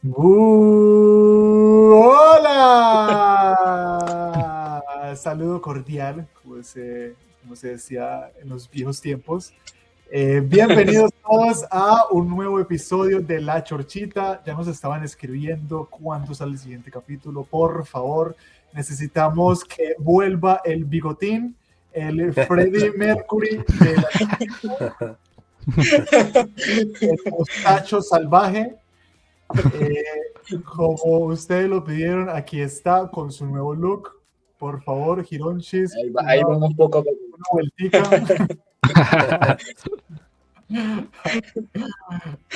¡Hola! Saludo cordial, como se decía en los viejos tiempos. Bienvenidos todos a un nuevo episodio de La Chorchita. Ya nos estaban escribiendo cuándo sale el siguiente capítulo. Por favor, necesitamos que vuelva el bigotín, el Freddie Mercury de la Chorchita, el mostacho salvaje. Como ustedes lo pidieron, aquí está con su nuevo look. Por favor, Gironchis, Ahí vamos poco a poco. una vueltica.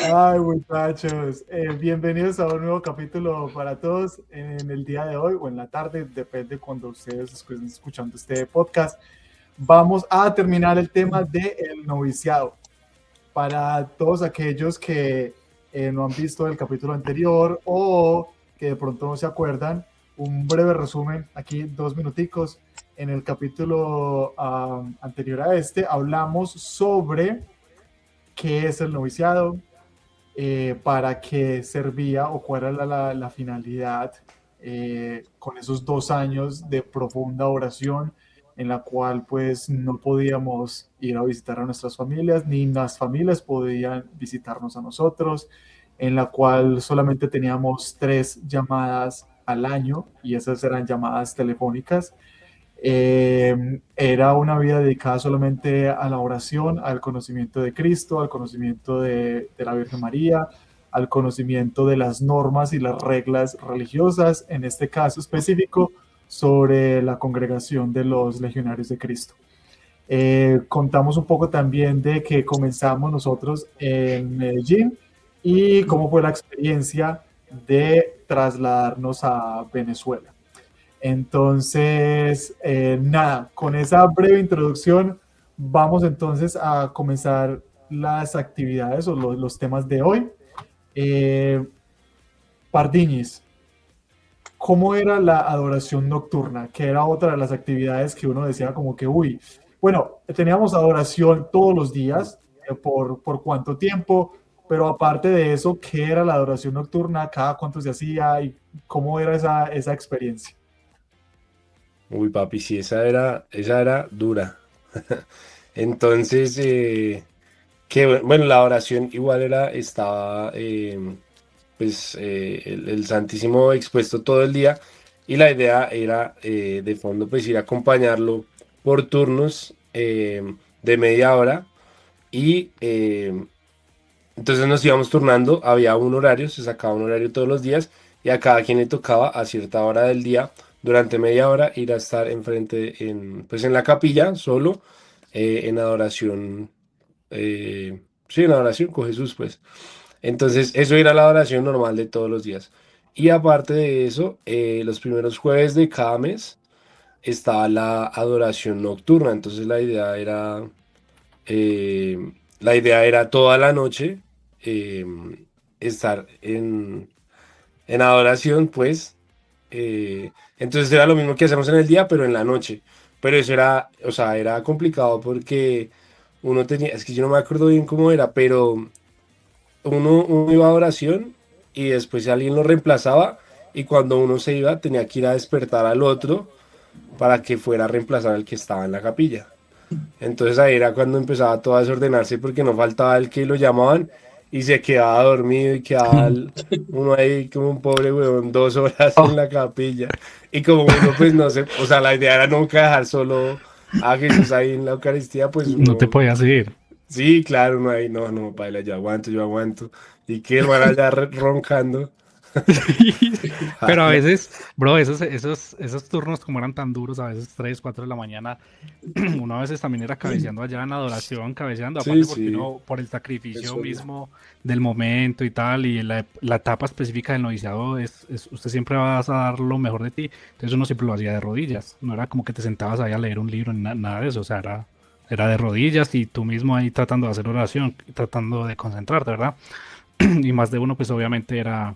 Ay, muchachos, bienvenidos a un nuevo capítulo para todos en el día de hoy o en la tarde, depende cuando ustedes estén escuchando este podcast. Vamos a terminar el tema del noviciado. Para todos aquellos que no han visto el capítulo anterior o que de pronto no se acuerdan, un breve resumen, aquí 2 minuticos. En el capítulo anterior a este hablamos sobre qué es el noviciado, para qué servía o cuál era la finalidad con esos 2 años de profunda oración en la cual pues no podíamos ir a visitar a nuestras familias, ni las familias podían visitarnos a nosotros, en la cual solamente teníamos 3 llamadas al año y esas eran llamadas telefónicas. Era una vida dedicada solamente a la oración, al conocimiento de Cristo, al conocimiento de la Virgen María, al conocimiento de las normas y las reglas religiosas, en este caso específico, sobre la congregación de los legionarios de Cristo. Contamos un poco también de que comenzamos nosotros en Medellín y cómo fue la experiencia de trasladarnos a Venezuela. Entonces, nada, con esa breve introducción vamos entonces a comenzar las actividades o los temas de hoy. Pardiñis, ¿cómo era la adoración nocturna? Que era otra de las actividades que uno decía como que, uy, bueno, teníamos adoración todos los días, por cuánto tiempo, pero aparte de eso, ¿qué era la adoración nocturna? ¿Cada cuánto se hacía? ¿Y cómo era esa experiencia? Uy, papi, sí, esa era dura. Entonces, bueno, la oración igual estaba, el Santísimo expuesto todo el día y la idea era, de fondo, pues ir a acompañarlo por turnos de media hora y entonces nos íbamos turnando, había un horario, se sacaba un horario todos los días y a cada quien le tocaba a cierta hora del día, durante media hora, ir a estar enfrente, pues en la capilla, solo, en adoración, sí, en adoración con Jesús, pues. Entonces, eso era la adoración normal de todos los días. Y aparte de eso, los primeros jueves de cada mes estaba la adoración nocturna. Entonces, la idea era toda la noche eh, estar en adoración, pues. Entonces era lo mismo que hacemos en el día, pero en la noche. Pero eso era, o sea, era complicado porque uno tenía, es que yo no me acuerdo bien cómo era, pero uno iba a oración y después alguien lo reemplazaba y cuando uno se iba tenía que ir a despertar al otro para que fuera a reemplazar al que estaba en la capilla. Entonces ahí era cuando empezaba todo a desordenarse porque no faltaba el que lo llamaban y se quedaba dormido y quedaba uno ahí como un pobre huevón 2 horas en Oh, la capilla. Y como uno pues no sé, o sea, la idea era nunca dejar solo a Jesús ahí en la Eucaristía, pues no te uno, podías ir. sí, claro, uno ahí, no, no, baila, yo aguanto. Y que hermano allá roncando. Sí, pero a No, veces, bro, esos turnos como eran tan duros, a veces 3, 4 de la mañana, uno a veces también era cabeceando allá en adoración, cabeceando, sí, aparte porque sí, uno, por el sacrificio Eso es. mismo del momento y tal, y la etapa específica del noviciado, usted siempre vas a dar lo mejor de ti, entonces uno siempre lo hacía de rodillas, no era como que te sentabas ahí a leer un libro, ni nada de eso, o sea, era de rodillas y tú mismo ahí tratando de hacer oración, tratando de concentrarte, ¿verdad? Y más de uno, pues obviamente era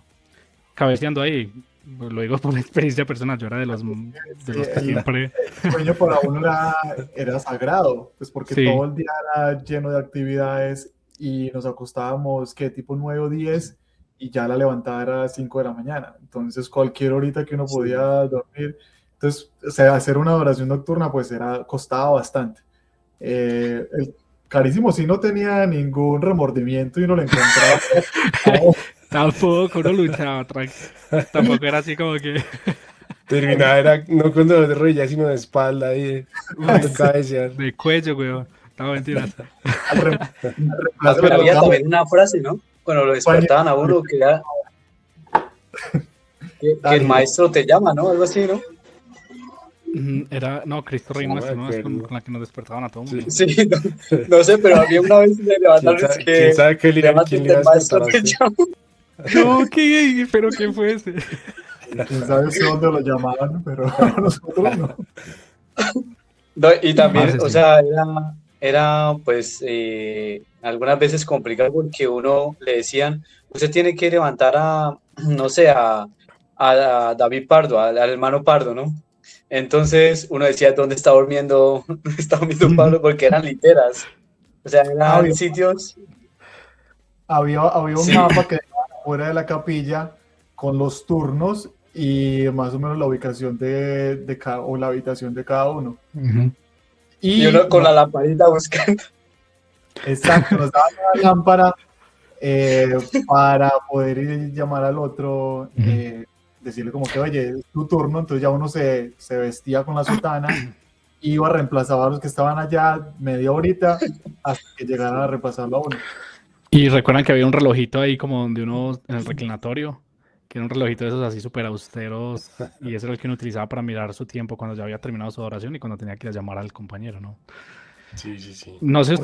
cabeceando ahí. Lo digo por experiencia personal, yo era de Sí, los que siempre, el sueño para uno era sagrado, pues porque todo sí, el día era lleno de actividades y nos acostábamos que tipo 9 o 10 y ya la levantada era a las 5 de la mañana. Entonces, cualquier horita que uno podía dormir. Entonces, o sea, hacer una adoración nocturna, pues costaba bastante. El carísimo sí no tenía ningún remordimiento y uno lo encontraba. Tampoco, uno luchaba, tampoco era así como que... Terminaba, era no con dolor de rodilla, sino de espalda y de cabecear. de cuello, weón. No, mentiras. Pero había también una frase, ¿no? Cuando lo despertaban a uno, que era que el maestro te llama, ¿no? Algo así, ¿no? Era, no, Cristo Rey No me Nuestro, ¿no? Es con acuerdo. la que nos despertaban a todo mundo. Sí, no sé, pero había una vez de levantar ¿Quién sabe qué levántate, quién le iba a el maestro despertar a te usted? llama. No, ¿qué? ¿Pero qué fue ese? Quién sabe si dónde lo llamaban, pero nosotros no. No, y también, Parce, o sí. sea, era pues algunas veces complicado porque uno le decían, usted tiene que levantar no sé, a David Pardo, al hermano Pardo, ¿no? Entonces uno decía, ¿dónde está durmiendo? ¿Dónde está durmiendo Pablo? Porque eran literas. O sea, eran sitios. Había un mapa que dejaba fuera de la capilla con los turnos y más o menos la ubicación de cada, o la habitación de cada uno. Y uno con la lamparita buscando. Exacto, nos daban una lámpara para poder ir y llamar al otro, decirle como que, oye, es tu turno. Entonces ya uno se vestía con la sotana, iba, reemplazaba a los que estaban allá media horita hasta que llegaran a reemplazarlo a uno. Y recuerdan que había un relojito ahí como donde uno, en el reclinatorio, que era un relojito de esos así súper austeros, y ese era el que uno utilizaba para mirar su tiempo cuando ya había terminado su oración y cuando tenía que ir a llamar al compañero, ¿no? Sí, sí, sí. No sé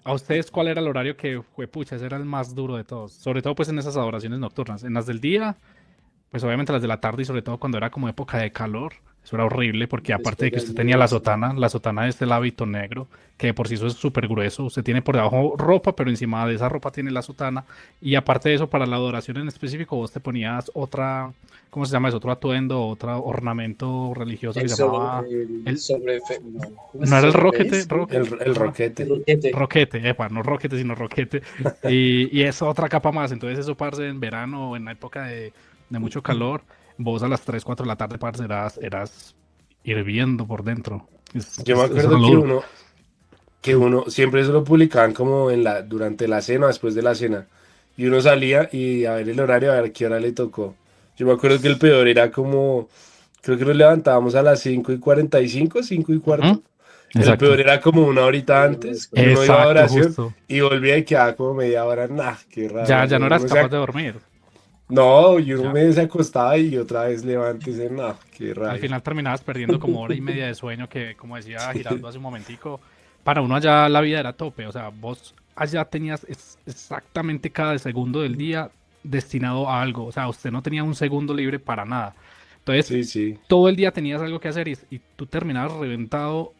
a ustedes cuál era el horario que fue, pucha, ese era el más duro de todos, sobre todo pues en esas adoraciones nocturnas, en las del día, pues obviamente las de la tarde y sobre todo cuando era como época de calor, eso era horrible porque aparte de que usted tenía la sotana es el hábito negro, que de por sí eso es súper grueso, usted tiene por debajo ropa, pero encima de esa ropa tiene la sotana, y aparte de eso para la adoración en específico vos te ponías otra, ¿cómo se llama eso? Otro atuendo, otro ornamento religioso que se llamaba... ¿No era el roquete? El roquete. Roquete, no roquete, sino roquete. Y es otra capa más. Entonces, eso, parce, en verano, en la época de mucho calor, vos a las 3, 4 de la tarde, parce, eras hirviendo por dentro. Yo me acuerdo que uno siempre eso lo publicaban como durante la cena, después de la cena. Y uno salía y a ver el horario, a ver qué hora le tocó. Yo me acuerdo que el peor era como, creo que nos levantábamos a las 5:45, 5:15. El peor era como una horita antes, que uno iba a oración justo. y volvía y quedaba como media hora. Nah, qué raro. Ya no eras capaz de dormir. No, y uno se acostaba y otra vez levántese. Nah, qué raro. Al final terminabas perdiendo como hora y media de sueño que, como decía Giraldo hace un momentico, para uno allá la vida era tope. O sea, vos allá tenías exactamente cada segundo del día destinado a algo. O sea, usted no tenía un segundo libre para nada. Entonces, todo el día tenías algo que hacer y tú terminabas reventado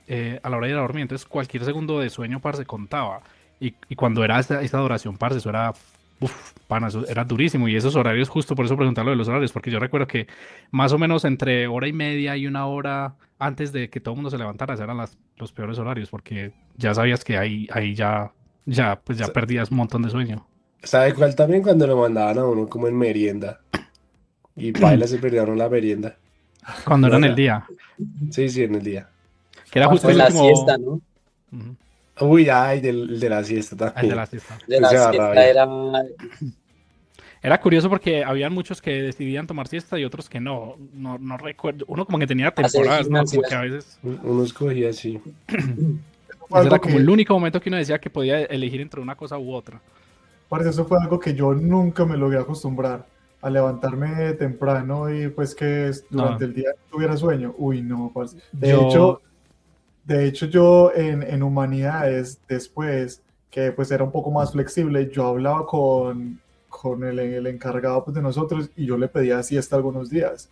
a la hora de ir a dormir. Entonces, cualquier segundo de sueño, parce, contaba. Y cuando era esta adoración, parce, eso era, pana, eso era durísimo. Y esos horarios, justo por eso preguntarlo de los horarios, porque yo recuerdo que más o menos entre hora y media y una hora antes de que todo el mundo se levantara, esos eran los peores horarios, porque ya sabías que ahí ya perdías un montón de sueño. ¿Sabe cuál también? Cuando lo mandaban a uno como en merienda. Y paila se perdieron la merienda. Cuando era en el día. Sí, en el día. Que era justo en la siesta, ¿no? Uy, ay, de la siesta también. El de la siesta. De la siesta era curioso porque habían muchos que decidían tomar siesta y otros que no recuerdo. Uno como que tenía temporadas, ¿no? Como que a veces... Uno escogía así. Ese era como el único momento que uno decía que podía elegir entre una cosa u otra. Parece eso fue algo que yo nunca me logré acostumbrar. A levantarme temprano y pues que durante el día tuviera sueño. Uy, no, parce. De hecho yo en humanidades después, que pues era un poco más flexible, yo hablaba con el encargado pues, de nosotros y yo le pedía siesta algunos días.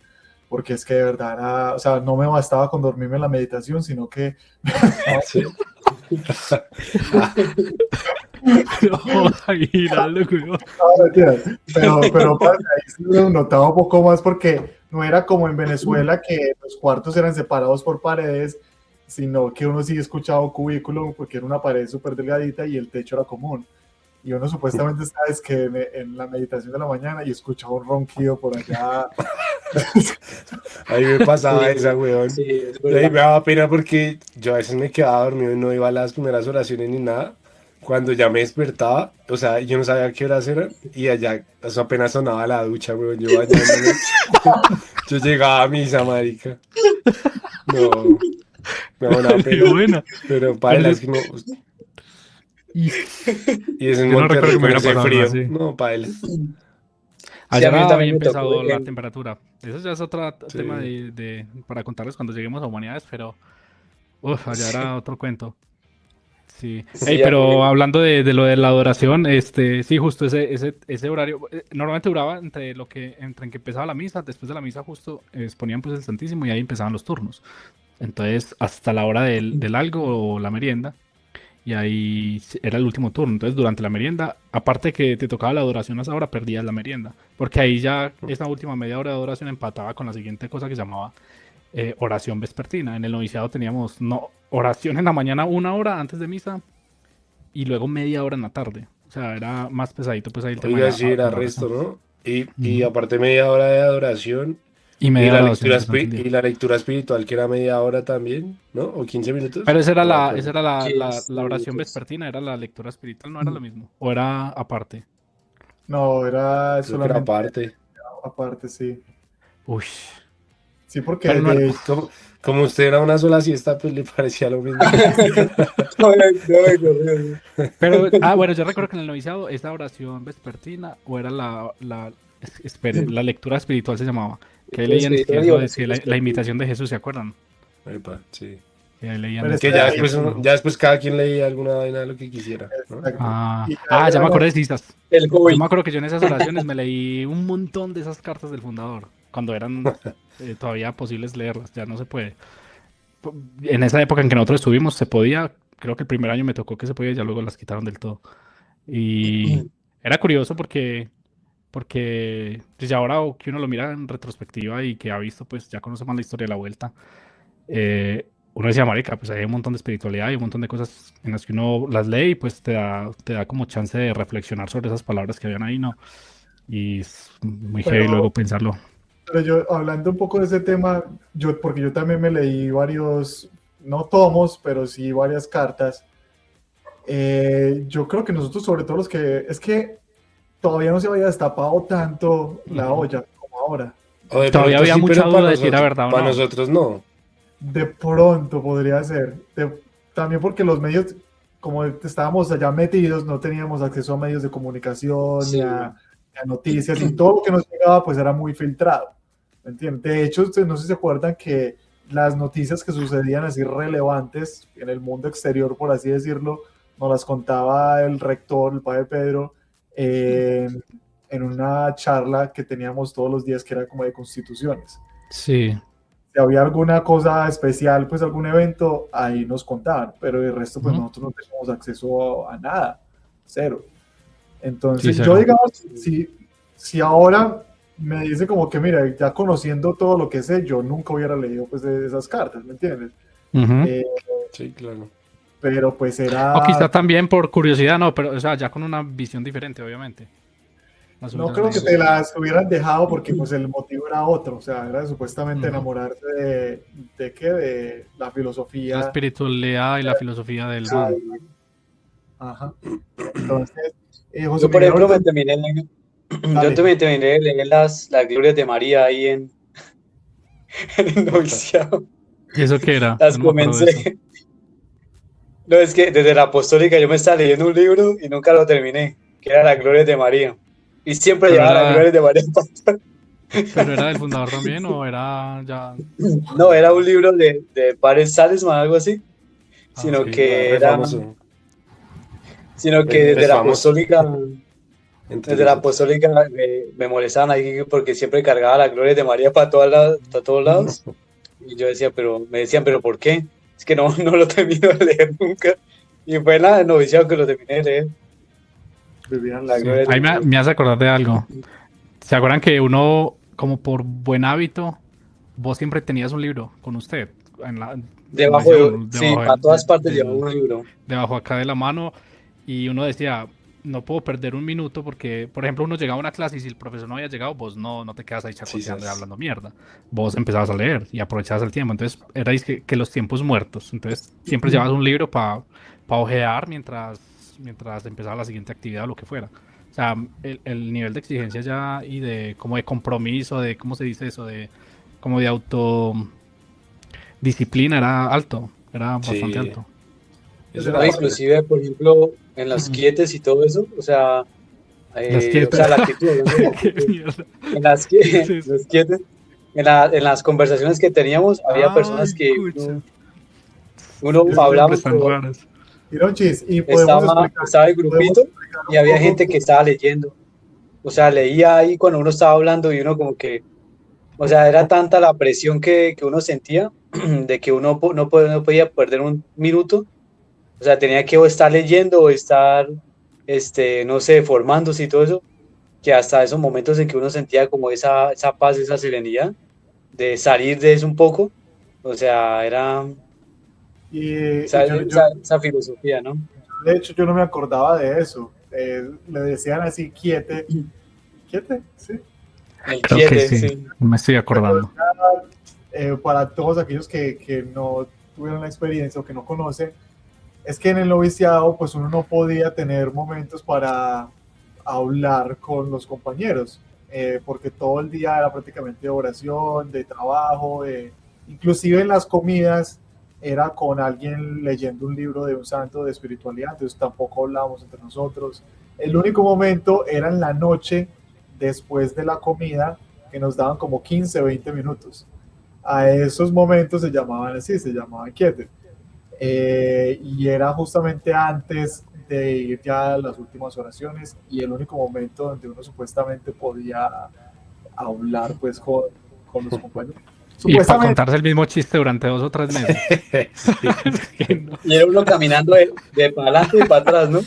Porque es que de verdad era, o sea, no me bastaba con dormirme en la meditación, sino que... Pero ahí sí lo notaba un poco más porque no era como en Venezuela que los cuartos eran separados por paredes, sino que uno sí escuchaba un cubículo porque era una pared súper delgadita y el techo era común. y uno supuestamente está es que en la meditación de la mañana y escuchaba un ronquido por allá. Ahí me pasaba Sí, esa, weón. sí, es Y ahí verdad. me daba pena porque yo a veces me quedaba dormido y no iba a las primeras oraciones ni nada. Cuando ya me despertaba, o sea, yo no sabía qué horas eran y allá, eso apenas sonaba la ducha, weón, yo bañándome. Yo llegaba a misa, marica. No, me daba una Qué pena. buena. Pero Pero paila, yo, es que no. y Y es en yo no recuerdo Monterrey que me con hubiera ese pasado algo frío. así. No, paila. Sí, Allá a mí había también me tocó empezado la en... temperatura. Eso ya es otro tema Sí. para contarles cuando lleguemos a humanidades, pero allá era otro cuento. Sí. Ey, Sí, a pero mí... hablando de lo de la adoración, sí, justo ese horario, normalmente duraba entre en que empezaba la misa, después de la misa justo exponían pues el Santísimo y ahí empezaban los turnos. Entonces, hasta la hora del algo o la merienda, y ahí era el último turno. Entonces, durante la merienda, aparte que te tocaba la adoración a esa hora, perdías la merienda, porque ahí ya esa última media hora de adoración empataba con la siguiente cosa que se llamaba oración vespertina. En el noviciado teníamos oración en la mañana 1 hora antes de misa y luego media hora en la tarde. O sea, era más pesadito pues ahí el tema de Oiga, sí, de era la resto, oración. ¿no? Y Ujú. aparte media hora de adoración Y y media hora de oración durante el y día. la lectura espiritual que era media hora también, ¿no? ¿O 15 minutos? Pero esa era No me esa acuerdo. era la 15 oración minutos. vespertina, era la lectura espiritual, no era lo mismo. O era aparte. No, era Creo que era solamente aparte. aparte, sí. Uy. Sí, porque Pero no era. de Como, como usted era una sola siesta, pues le parecía lo mismo. No, no me acuerdo. Pero, bueno, yo recuerdo que en el noviciado esa oración vespertina, o era espere, la lectura espiritual se llamaba. Que ahí Lectura leían que espiritual y eso es oración que la vespertina. imitación de Jesús, ¿se acuerdan? Epa, sí. Que ahí leían pero es eso. Que que ya ahí, después, ya después cada quien leía alguna vaina de lo que quisiera, ¿no? exacto. Y Ya me ahí acuerdo de Cisas. El Yo COVID. me acuerdo que yo en esas oraciones me leí un montón de esas cartas del fundador, cuando eran todavía posibles leerlas, ya no se puede. En esa época en que nosotros estuvimos se podía, creo que el primer año me tocó que se podía, ya luego las quitaron del todo. Y era curioso porque pues, ya ahora que uno lo mira en retrospectiva y que ha visto, pues ya conoce más la historia de la vuelta, uno decía, marica, pues hay un montón de espiritualidad y un montón de cosas en las que uno las lee y pues te da como chance de reflexionar sobre esas palabras que habían ahí, ¿no? Y es muy heavy luego pero, pensarlo. pero yo, hablando un poco de ese tema, porque yo también me leí varios, no tomos, pero sí varias cartas. Yo creo que nosotros, sobre todo los que, es que todavía no se había destapado tanto la Ujú. olla como ahora. O de Todavía pronto había sí, mucha pero duda de si era verdad o para no. nosotros no. De pronto podría ser. También porque los medios, como estábamos allá metidos, no teníamos acceso a medios de comunicación ni Sí. a noticias y todo lo que nos llegaba pues era muy filtrado. ¿Me entiendes? De hecho, ustedes no sé si se acuerdan que las noticias que sucedían así relevantes en el mundo exterior, por así decirlo, nos las contaba el rector, el padre Pedro, en una charla que teníamos todos los días que era como de constituciones. Sí. Si había alguna cosa especial, pues algún evento, ahí nos contaban, pero el resto, pues Ujú. nosotros no teníamos acceso a nada, cero. Sí, Entonces, yo cero. digamos, si ahora me dice como que, mira, ya conociendo todo lo que sé, yo nunca hubiera leído pues de esas cartas, ¿me entiendes? Ujú. Eh, Sí, claro. pero pues O quizá era, también por curiosidad, no, pero o sea, ya con una visión diferente, obviamente. Las no hubieras creo que leído. te las hubieran dejado porque pues el motivo era otro, o sea, era supuestamente Ujú. enamorarse de qué, de la La filosofía. espiritualidad y la filosofía del Sí. man. Ajá. Entonces, José Yo, por Miguel, ejemplo, ahorita, yo dale. también terminé de leer las glorias de María ahí en el noviciado. ¿Y eso qué era? Yo Las no me acuerdo de eso. comencé. No, es que desde la apostólica yo me estaba leyendo un libro y nunca lo terminé, que era las glorias de María. Y siempre Pero llevaba las era, glorias de María. pero era del fundador también, o era ya. No, era un libro de Padre Salesman, algo así, Ok. sino Ah, que re era, famoso. sino que Es famoso entre desde la nosotros. apostólica me molestaban ahí porque siempre cargaba las glorias de María para todos lados. Y yo decía, me decían, pero ¿por qué? Es que no, no lo termino de leer nunca. Y fue en la noviciado que lo terminé de leer, Vivían las Sí. glorias de Ahí María. me hace acordar de algo. ¿Se acuerdan que uno, como por buen hábito, vos siempre tenías un libro con usted? Como Debajo decía de, uno, sí, debajo, para todas partes llevaba un libro. debajo acá de la mano, y uno decía, no puedo perder un minuto porque, por ejemplo, uno llegaba a una clase y si el profesor no había llegado, vos no te quedas ahí Sí, chacoteando y hablando mierda. Vos empezabas a leer y aprovechabas el tiempo. Entonces, era que los tiempos muertos. Entonces, siempre llevabas un libro para ojear mientras empezaba la siguiente actividad o lo que fuera. O sea, el nivel de exigencia ya y de como de compromiso, de, ¿cómo se dice eso? De como de autodisciplina era alto, era bastante sí. alto. Eso No, era inclusive, por ejemplo, en las Ujú. quietes y todo eso, Las o quietas. sea, la actitud, hablando de la Qué actitud, mierda. en las, ¿Qué es eso? las quietes, en las conversaciones que teníamos, había personas Ay, que cucha. uno Esos hablaba, nombres tan raros. Ironchis, y podemos explicar, estaba el podemos grupito explicar y un había poco. gente que estaba leyendo. O sea, leía ahí cuando uno estaba hablando y uno como que, o sea, era tanta la presión que uno sentía de que uno no podía perder un minuto. O sea, tenía que o estar leyendo o estar, no sé, formándose y todo eso, que hasta esos momentos en que uno sentía como esa paz, esa serenidad de salir de eso un poco. O sea, era Y esa filosofía, ¿no? de hecho, yo no me acordaba de eso. Le decían así, quiete, quiete, sí. El Creo que quiete, sí, sí. me estoy Pero acordando. para todos aquellos que no tuvieron la experiencia o que no conocen, es que en el noviciado, pues uno no podía tener momentos para hablar con los compañeros, porque todo el día era prácticamente de oración, de trabajo, inclusive en las comidas era con alguien leyendo un libro de un santo de espiritualidad, entonces tampoco hablábamos entre nosotros. El único momento era en la noche, después de la comida, que nos daban como 15, 20 minutos. A esos momentos se llamaban así, se llamaban quietes. Y era justamente antes de ir ya a las últimas oraciones y el único momento donde uno supuestamente podía hablar pues con los compañeros. Y para Supuestamente. contarse el mismo chiste durante 2 o 3 meses. Sí. Es que no. Y era uno caminando de para adelante y para atrás, ¿no?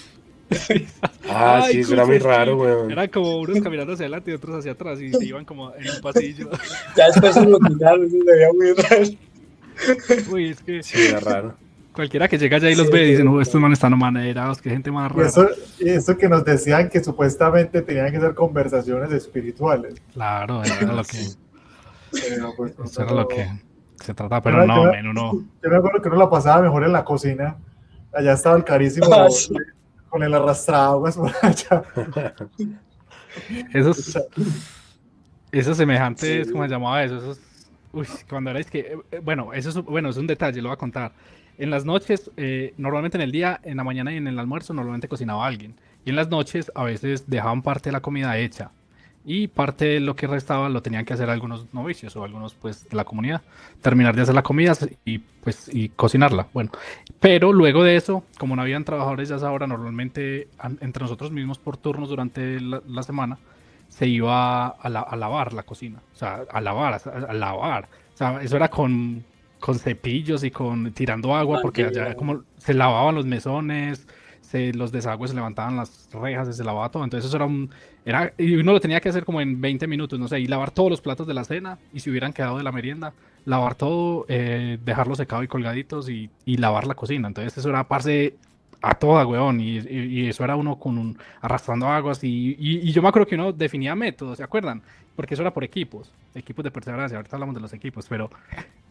Sí. Ah, sí, Ay, eso era cucha, muy es raro, que weón. eran como unos caminando hacia adelante y otros hacia atrás y se iban como en un pasillo. Ya después se lo quitaron, eso se veía muy raro. Uy, es que Sí, era raro. cualquiera que llega allá y Sí, los ve y eso dice, es no, muy estos raro. manes están amanerados, qué gente más Y rara. eso que nos decían que supuestamente tenían que ser conversaciones espirituales. Claro, eso era lo que, Sí. Pero pues eso era lo que se trataba, yo pero me, yo no, me- men, uno. yo me acuerdo que uno la pasaba mejor en la cocina. Allá estaba el Ah, carísimo sí. con el arrastraguas por allá. Esos, esos Sí. semejantes, ¿cómo se llamaba eso? Esos, uy, cuando era, es que, bueno, eso es, bueno, es un detalle, lo voy a contar. En las noches, normalmente en el día, en la mañana y en el almuerzo, normalmente cocinaba alguien. Y en las noches, a veces dejaban parte de la comida hecha. Y parte de lo que restaba lo tenían que hacer algunos novicios o algunos, pues, de la comunidad. Terminar de hacer la comida y, pues, y cocinarla. Bueno, pero luego de eso, como no habían trabajadores ya a esa hora, normalmente entre nosotros mismos por turnos durante la semana, se iba a lavar la cocina, o sea, a lavar. O sea, eso era con cepillos y con tirando agua, porque allá Manguera. como se lavaban los mesones, los desagües se levantaban las rejas, se lavaba todo. Entonces eso y uno lo tenía que hacer como en 20 minutos, no sé, y lavar todos los platos de la cena, y si hubieran quedado de la merienda, lavar todo, dejarlo secado y colgaditos y lavar la cocina. Entonces eso era parce a toda, weón, y eso era uno arrastrando aguas y yo me acuerdo que uno definía métodos, ¿se acuerdan? Porque eso era por equipos de perseverancia, ahorita hablamos de los equipos, pero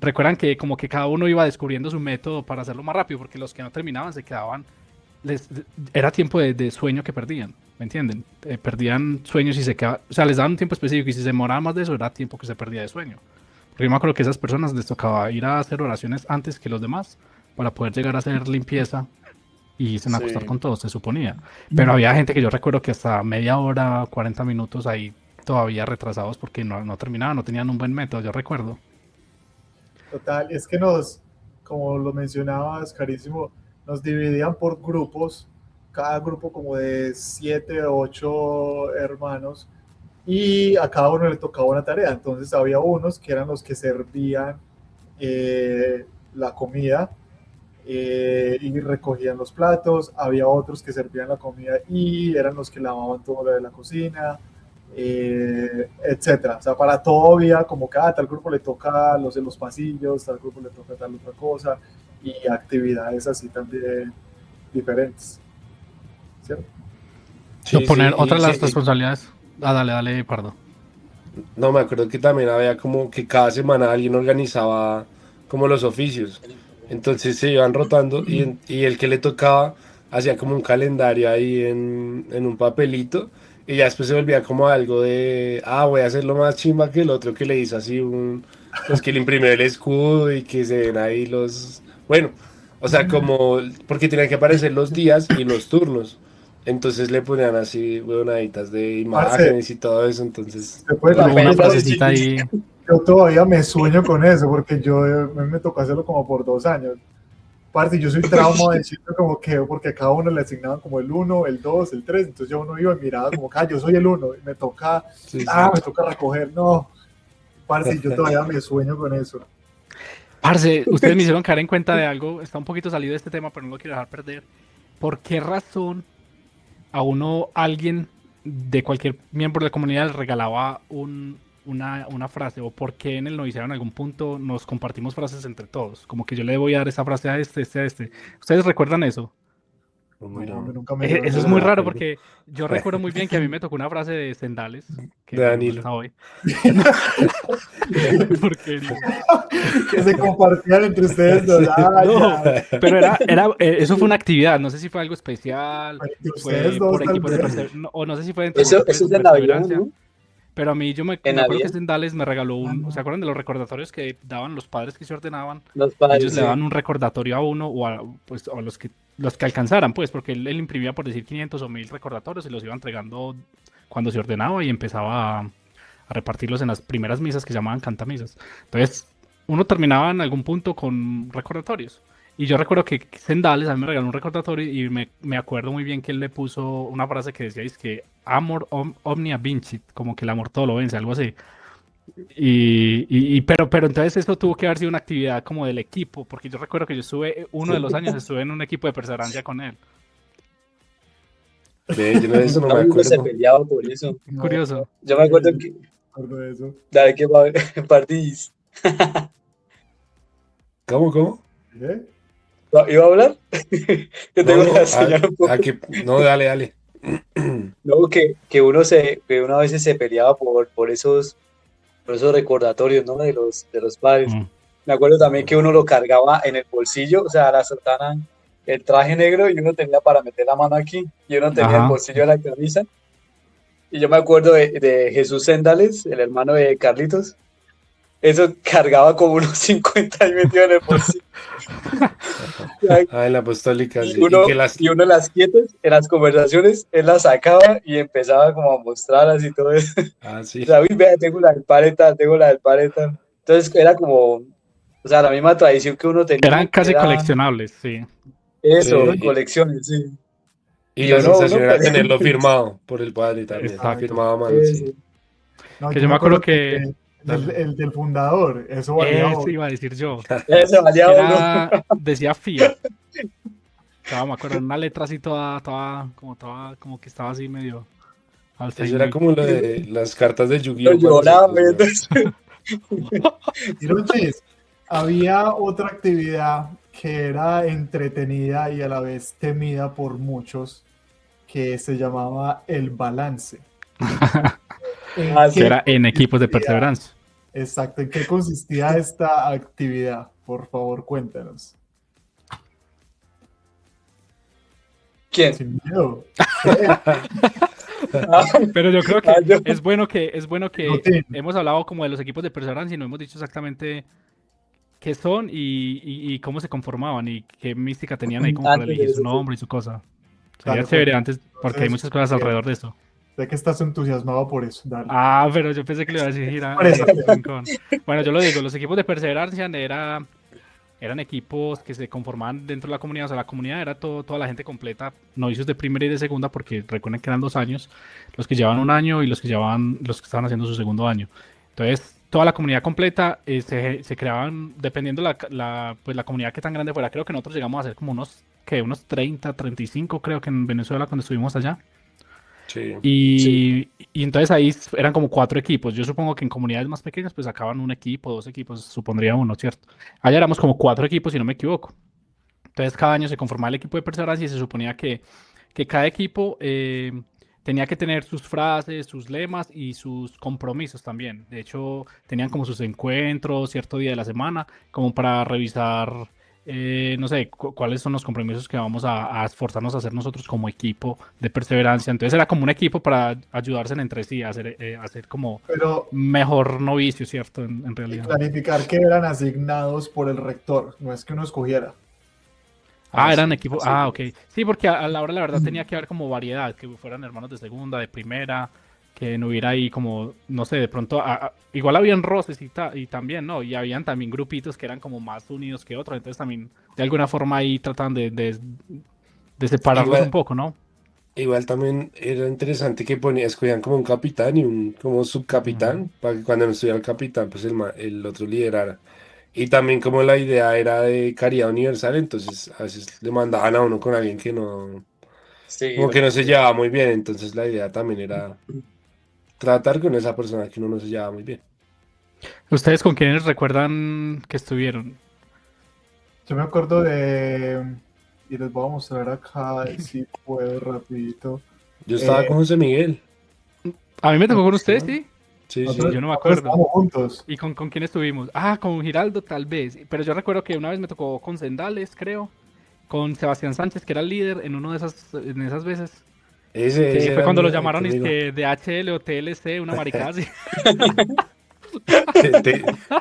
recuerdan que como que cada uno iba descubriendo su método para hacerlo más rápido, porque los que no terminaban se quedaban, les, era tiempo de sueño que perdían, ¿me entienden? Perdían sueños y se quedaban, o sea, les daban un tiempo específico y si se demoraba más de eso era tiempo que se perdía de sueño. Porque yo me acuerdo que a esas personas les tocaba ir a hacer oraciones antes que los demás para poder llegar a hacer limpieza y se me acostar Sí. con todos, se suponía. Pero había gente que yo recuerdo que hasta media hora, 40 minutos ahí todavía retrasados porque no terminaban, no tenían un buen método, yo recuerdo. Total, es que como lo mencionabas, carísimo, nos dividían por grupos, cada grupo como de 7 o 8 hermanos, y a cada uno le tocaba una tarea. Entonces había unos que eran los que servían la comida y recogían los platos, había otros que servían la comida y eran los que lavaban todo lo de la cocina, etcétera. O sea, para todo había como que tal grupo le toca los de los pasillos, tal grupo le toca tal otra cosa y actividades así también diferentes, ¿cierto? Sí, Poner sí, otra de las sí, responsabilidades. Ah, dale, Pardo. no, me acuerdo que también había como que cada semana alguien organizaba como los oficios. Entonces se iban rotando y el que le tocaba hacía como un calendario ahí en un papelito y ya después se volvía como algo de, voy a hacerlo más chimba que el otro que le hizo así pues que le imprimió el escudo y que se ven ahí bueno, o sea, como, porque tenían que aparecer los días y los turnos. Entonces le ponían así, huevonaditas de Parce, imágenes y todo eso, entonces se puede era creer Una que Papelitos frasecita chiquitos. ahí. yo todavía me sueño con eso, porque a mí me tocó hacerlo como por 2 años. Parce, yo soy trauma diciendo como que, porque a cada uno le asignaban como el uno, el 2, el 3, entonces yo uno iba y miraba como que yo soy el uno, y sí, sí. me toca recoger, no, parce, yo todavía me sueño con eso. Parce, ustedes me hicieron caer en cuenta de algo. Está un poquito salido de este tema, pero no lo quiero dejar perder. ¿Por qué razón a uno, alguien de cualquier miembro de la comunidad le regalaba una frase? ¿O por qué en el noviciado en algún punto nos compartimos frases entre todos? Como que yo le voy a dar esa frase a este, a este. ¿Ustedes recuerdan eso? Uy, No, a mí no, nunca me dieron Eso es no me muy nada. raro acuerdo. porque yo recuerdo muy bien que a mí me tocó una frase de Sendales, que De bueno, no Danilo. está hoy. Qué porquería. Que se compartían entre ustedes dos. Sí. No, Ya, pero eso fue una actividad, no sé si fue algo especial, entre ustedes fue dos por tal equipos de vez. perseverancia, o no sé si fue dentro del Eso, grupo eso es de de Navidad, perseverancia, ¿no? pero a mí yo En me acuerdo que Navidad, Sendales me regaló Ah, ¿se no. acuerdan de los recordatorios que daban los padres que se ordenaban? los Ellos padres, le daban sí. un recordatorio a uno pues, o a los que alcanzaran, pues, porque él imprimía por decir 500 o 1000 recordatorios y los iba entregando cuando se ordenaba y empezaba a repartirlos en las primeras misas que llamaban cantamisas. Entonces, uno terminaba en algún punto con recordatorios. Y yo recuerdo que Sendales a mí me regaló un recordatorio y me acuerdo muy bien que él le puso una frase que decía, es que amor omnia vincit, como que el amor todo lo vence, algo así. Pero entonces eso tuvo que haber sido una actividad como del equipo, porque yo recuerdo que yo estuve, uno de los años estuve en un equipo de perseverancia con él. Ve, yo no, de eso no me No, y uno se acuerdo. peleaba por eso. No, Curioso. Yo me acuerdo yo no que, me acuerdo de eso. dale, que va a haber Pardis. ¿Cómo? ¿Eh? ¿Iba a hablar? Que No, tengo la no, señal un poco. no, dale. No, que uno a veces se peleaba por esos recordatorios, ¿no? De los padres. Mm. Me acuerdo también que uno lo cargaba en el bolsillo, o sea, la sotana, el traje negro, y uno tenía para meter la mano aquí, y uno tenía el Ajá. bolsillo de la camisa. Y yo me acuerdo de Jesús Sendales, el hermano de Carlitos. Eso cargaba como unos 50 y metido en el bolsillo. En la apostólica, Y sí. Y uno, y uno las quietas, en las conversaciones, él las sacaba y empezaba como a mostrarlas y todo eso. sí. David, vea, tengo la del Paretal, tengo la del Paretal. Entonces era como, o sea, la misma tradición que uno Eran tenía, casi era coleccionables, sí. eso, Sí, colecciones, sí. y Y la uno sensación era peleaba tenerlo por eso. firmado por el padre también. Exacto. Firmado a mano, Eso. sí. No, Que yo yo me me acuerdo acuerdo que que... Dale. el del fundador, eso valía Eso oro. iba a decir yo. Eso valía Que oro. decía FIA. Todavía me acuerdo, una letra así como que estaba así medio Eso era Alzheimer. como lo de las cartas de Yo Yu-Gi-Oh para lloraba, nosotros, weón. entonces, Hirochis, había otra actividad que era entretenida y a la vez temida por muchos, que se llamaba el balance. ¿En Ah, Que qué sí. era en equipos de consistía? perseverancia. Exacto, ¿en qué consistía esta actividad? Por favor, cuéntanos. ¿Quién? Sin miedo. Usted, Ah, Pero yo creo ah, que yo. es bueno que Rutín. hemos hablado como de los equipos de perseverancia y no hemos dicho exactamente qué son y cómo se conformaban y qué mística tenían ahí como para Antes de elegir su eso, sí. nombre y su cosa. Sería Dale, chévere cuéntanos. antes porque hay Entonces, muchas cosas alrededor de eso. sé que estás entusiasmado por eso. Dale. Pero yo pensé que le iba a decir a Présate. Rincón. Bueno, yo lo digo, los equipos de perseverancia eran equipos que se conformaban dentro de la comunidad, o sea, la comunidad era toda la gente completa, novicios de primera y de segunda, porque recuerden que eran 2 años, los que llevaban un año y los que estaban haciendo su segundo año. Entonces, toda la comunidad completa se creaban, dependiendo pues, la comunidad que tan grande fuera. Creo que nosotros llegamos a ser como unos 30, 35, creo que en Venezuela cuando estuvimos allá. Sí. Sí. Y entonces ahí eran como 4 equipos. Yo supongo que en comunidades más pequeñas pues sacaban un equipo, 2 equipos, supondría uno, ¿cierto? Allá éramos como 4 equipos, si no me equivoco. Entonces cada año se conformaba el equipo de perseverancia y se suponía que cada equipo tenía que tener sus frases, sus lemas y sus compromisos también. De hecho, tenían como sus encuentros cierto día de la semana, como para revisar, no sé, cuáles son los compromisos que vamos a esforzarnos a hacer nosotros como equipo de perseverancia. Entonces era como un equipo para ayudarse entre sí, a hacer como Pero mejor novicio, ¿cierto? En y realidad. clarificar que eran asignados por el rector, no es que uno escogiera. Eran sí, equipos. así Ok. es. Sí, porque a la hora, la verdad, tenía que haber como variedad, que fueran hermanos de segunda, de primera, que no hubiera ahí como, no sé, de pronto, igual habían roces y también, ¿no? Y habían también grupitos que eran como más unidos que otros, entonces también, de alguna forma ahí tratan de separarlos un Igual, poco, ¿no? igual también era interesante que escogían como un capitán y un como Ujú. subcapitán, para que cuando no estuviera el capitán, pues el otro liderara. Y también como la idea era de caridad universal, entonces a veces le mandaban a uno con alguien que no, Sí, como que no se llevaba muy bien, entonces la idea también era tratar con esa persona que uno no se llevaba muy bien. ¿Ustedes con quiénes recuerdan que estuvieron? Yo me acuerdo de, y les voy a mostrar acá si puedo rapidito. Yo estaba Eh, con José Miguel, A mí me tocó con ustedes, nosotros, ¿sí? sí, nosotros sí. Yo no me acuerdo. estábamos juntos. ¿Y con quién estuvimos? Con Giraldo tal vez, pero yo recuerdo que una vez me tocó con Sendales, creo. Con Sebastián Sánchez, que era el líder en en esas veces, Ese que fue era el cuando lo líder llamaron conmigo. de DHL o TLC, una maricada así.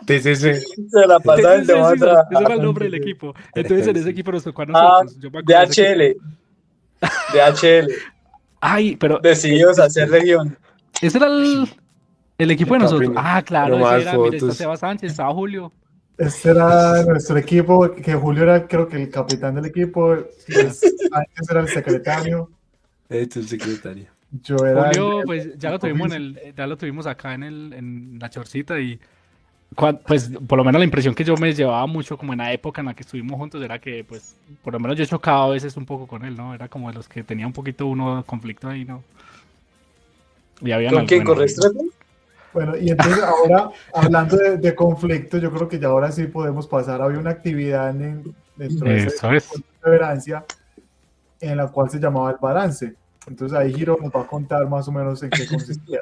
TCC. se la pasaban TCC, sí, tomando ese era el nombre del equipo. Entonces en ese Sí. equipo nos tocó a Ah, nosotros, yo me acuerdo de ese equipo. DHL, DHL, Pero decididos a hacer legión. ese era el equipo El de nosotros. Capino. Claro, Pero ese más era, mire, está fotos. Seba Sánchez, estaba Julio. Este era nuestro equipo, que Julio era creo que el capitán del equipo, Sí, Sánchez era el secretario, Este es el secretario. yo era el Julio, pues ya lo tuvimos oficio. ya lo tuvimos acá en la chorcita y pues por lo menos la impresión que yo me llevaba mucho como en la época en la que estuvimos juntos era que pues por lo menos yo chocaba a veces un poco con él, ¿no? Era como de los que tenía un poquito uno conflicto ahí, ¿no? Y habían ¿Con quién? ¿Con bueno, Restrepo? Bueno, y entonces ahora, hablando de conflicto, yo creo que ya ahora sí podemos pasar. Había una actividad dentro de ese eso es. equipo de perseverancia en la cual se llamaba el balance. Entonces ahí Giro nos va a contar más o menos en qué consistía.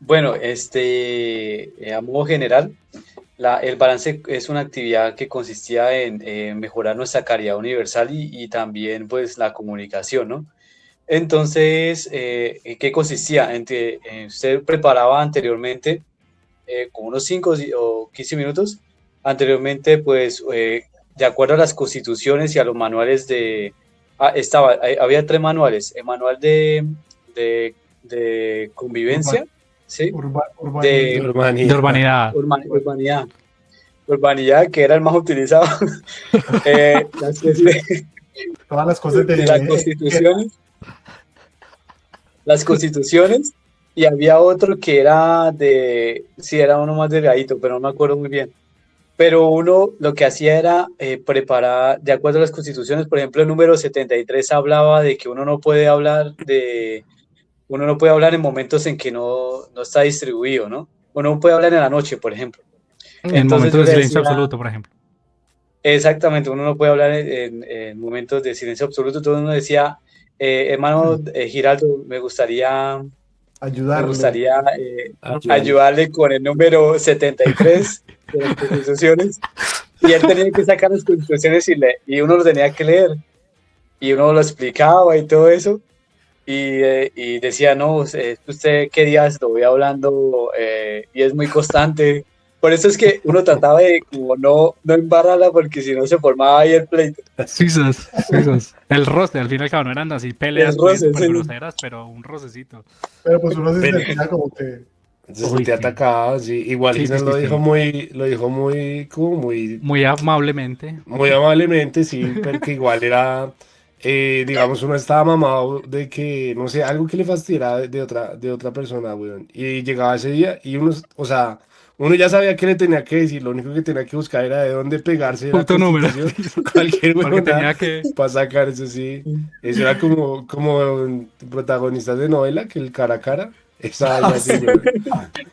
Bueno, a modo general, el balance es una actividad que consistía en mejorar nuestra caridad universal y también pues la comunicación, ¿no? Entonces, ¿en qué consistía? Usted preparaba anteriormente, como unos 5 o 15 minutos, anteriormente pues de acuerdo a las constituciones y a los manuales había 3 manuales: el manual de Urban, convivencia, ¿sí? urbanidad. De De Urbanidad. urbanidad. urbanidad, urbanidad, que era el más utilizado, Todas las cosas de las constituciones, y había otro que era sí, era uno más delgadito, pero no me acuerdo muy bien. Pero uno lo que hacía era preparar, de acuerdo a las constituciones, por ejemplo, el número 73 hablaba de que uno no puede hablar en momentos en que no está distribuido, ¿no? Uno no puede hablar en la noche, por ejemplo. En Entonces momentos yo de le silencio decía, absoluto, por ejemplo. exactamente, uno no puede hablar en momentos de silencio absoluto. Entonces uno decía, hermano Giraldo, me ayudarle. gustaría Ayudarle. ayudarle con el número 73 de las constituciones, y él tenía que sacar las constituciones y uno lo tenía que leer, y uno lo explicaba y todo eso, y decía, no, usted qué días lo voy hablando, y es muy constante. Por eso es que uno trataba de como no embarrarla, porque si no se formaba ahí el pleito. Sisas, sisas. El roce, al fin y al cabo, no eran así El peleas pues roce, súper sí. groseras, pero un rocecito. Pero pues uno se Pele- sentía como que, Se Uy, sentía sí. atacado, sí. Igual Sí, sí, Ginés sí, sí. lo dijo muy, como Muy amablemente. muy amablemente, sí, pero que igual era, digamos, uno estaba mamado de que, no sé, algo que le fastidiara de otra persona, weón. Y llegaba ese día y uno, o sea, uno ya sabía qué le tenía que decir, lo único que tenía que buscar era de dónde pegarse de la Punto número. constitución, cualquier Porque weón tenía que. para sacar eso, sí. Eso era como protagonistas de novela, que el cara a cara, esa vaina así, weón.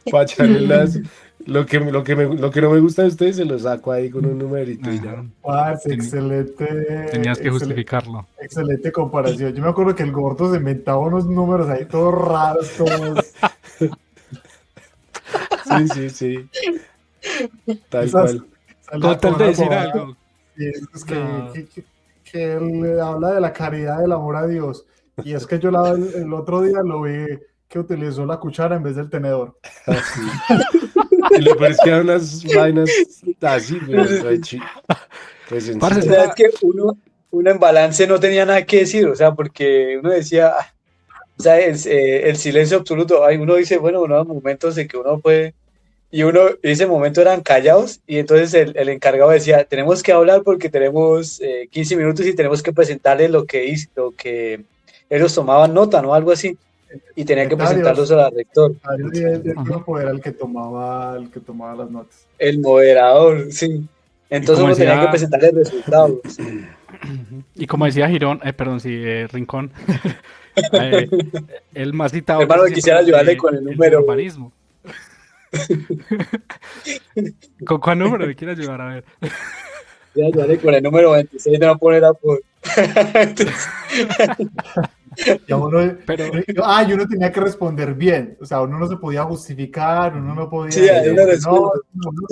Para echarle Lo que no me gusta de ustedes se lo saco ahí con un numerito y ya. Ajá. Parce, Teni- excelente, Tenías que excelente, justificarlo. excelente comparación. Yo me acuerdo que el gordo se inventaba unos números ahí todos raros, todos Sí, sí, sí, tal esas, cual. salía Con tal con de una decir bobada, algo. y es No. que él habla de la caridad, del amor a Dios. Y es que yo el otro día lo vi que utilizó la cuchara en vez del tenedor. Así. Y lo peor es que eran unas vainas así, pero re Parce, O eso sea, sencillas. es era. que uno en balance no tenía nada que decir, o sea, porque uno decía, o sea, el silencio absoluto, hay uno dice, bueno, unos momentos en que uno puede, y uno, ese momento eran callados, y entonces el encargado decía, tenemos que hablar porque tenemos 15 minutos y tenemos que presentarles lo que hizo, lo que ellos tomaban nota, ¿no? Algo así, y tenían que Secretarios, presentarlos al rector, secretario del Ujú. grupo era el que tomaba las notas. el moderador, sí. Y Entonces como uno tenía que decía, presentarles resultados. y como decía Girón, perdón, sí, Rincón, eh, el más citado Hermano, casi siempre era quisiera ayudarle con el el de número. urbanismo. ¿Con cuál número me quiere ayudar? A ver. Ya, ya le con el número 26 de no poner a por. Entonces, Y a Pero, y uno tenía que responder bien, o sea, uno no se podía justificar, uno no podía sí, ahí decir uno que no, responde.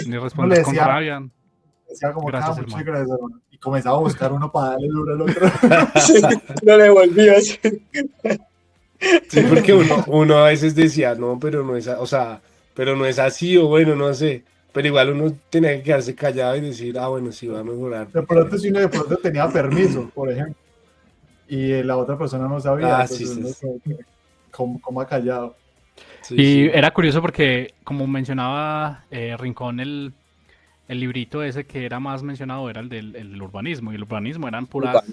ni uno le responder con decía, rabia. como, Gracias, muchas hermano. gracias, hermano. Y comenzaba a buscar uno para darle duro al otro. Sí, no le volví así. Sí, porque uno a veces decía, no, pero no es, o sea, pero no es así, o bueno, no sé. Pero igual uno tenía que quedarse callado y decir, ah, bueno, sí, va a mejorar. De pronto, si uno de pronto tenía permiso, por ejemplo, y la otra persona no sabía, Ah, sí, entonces sí, uno como callado. sí, Y sí. era curioso porque, como mencionaba Rincón, el librito ese que era más mencionado era el urbanismo. Y el urbanismo eran puras,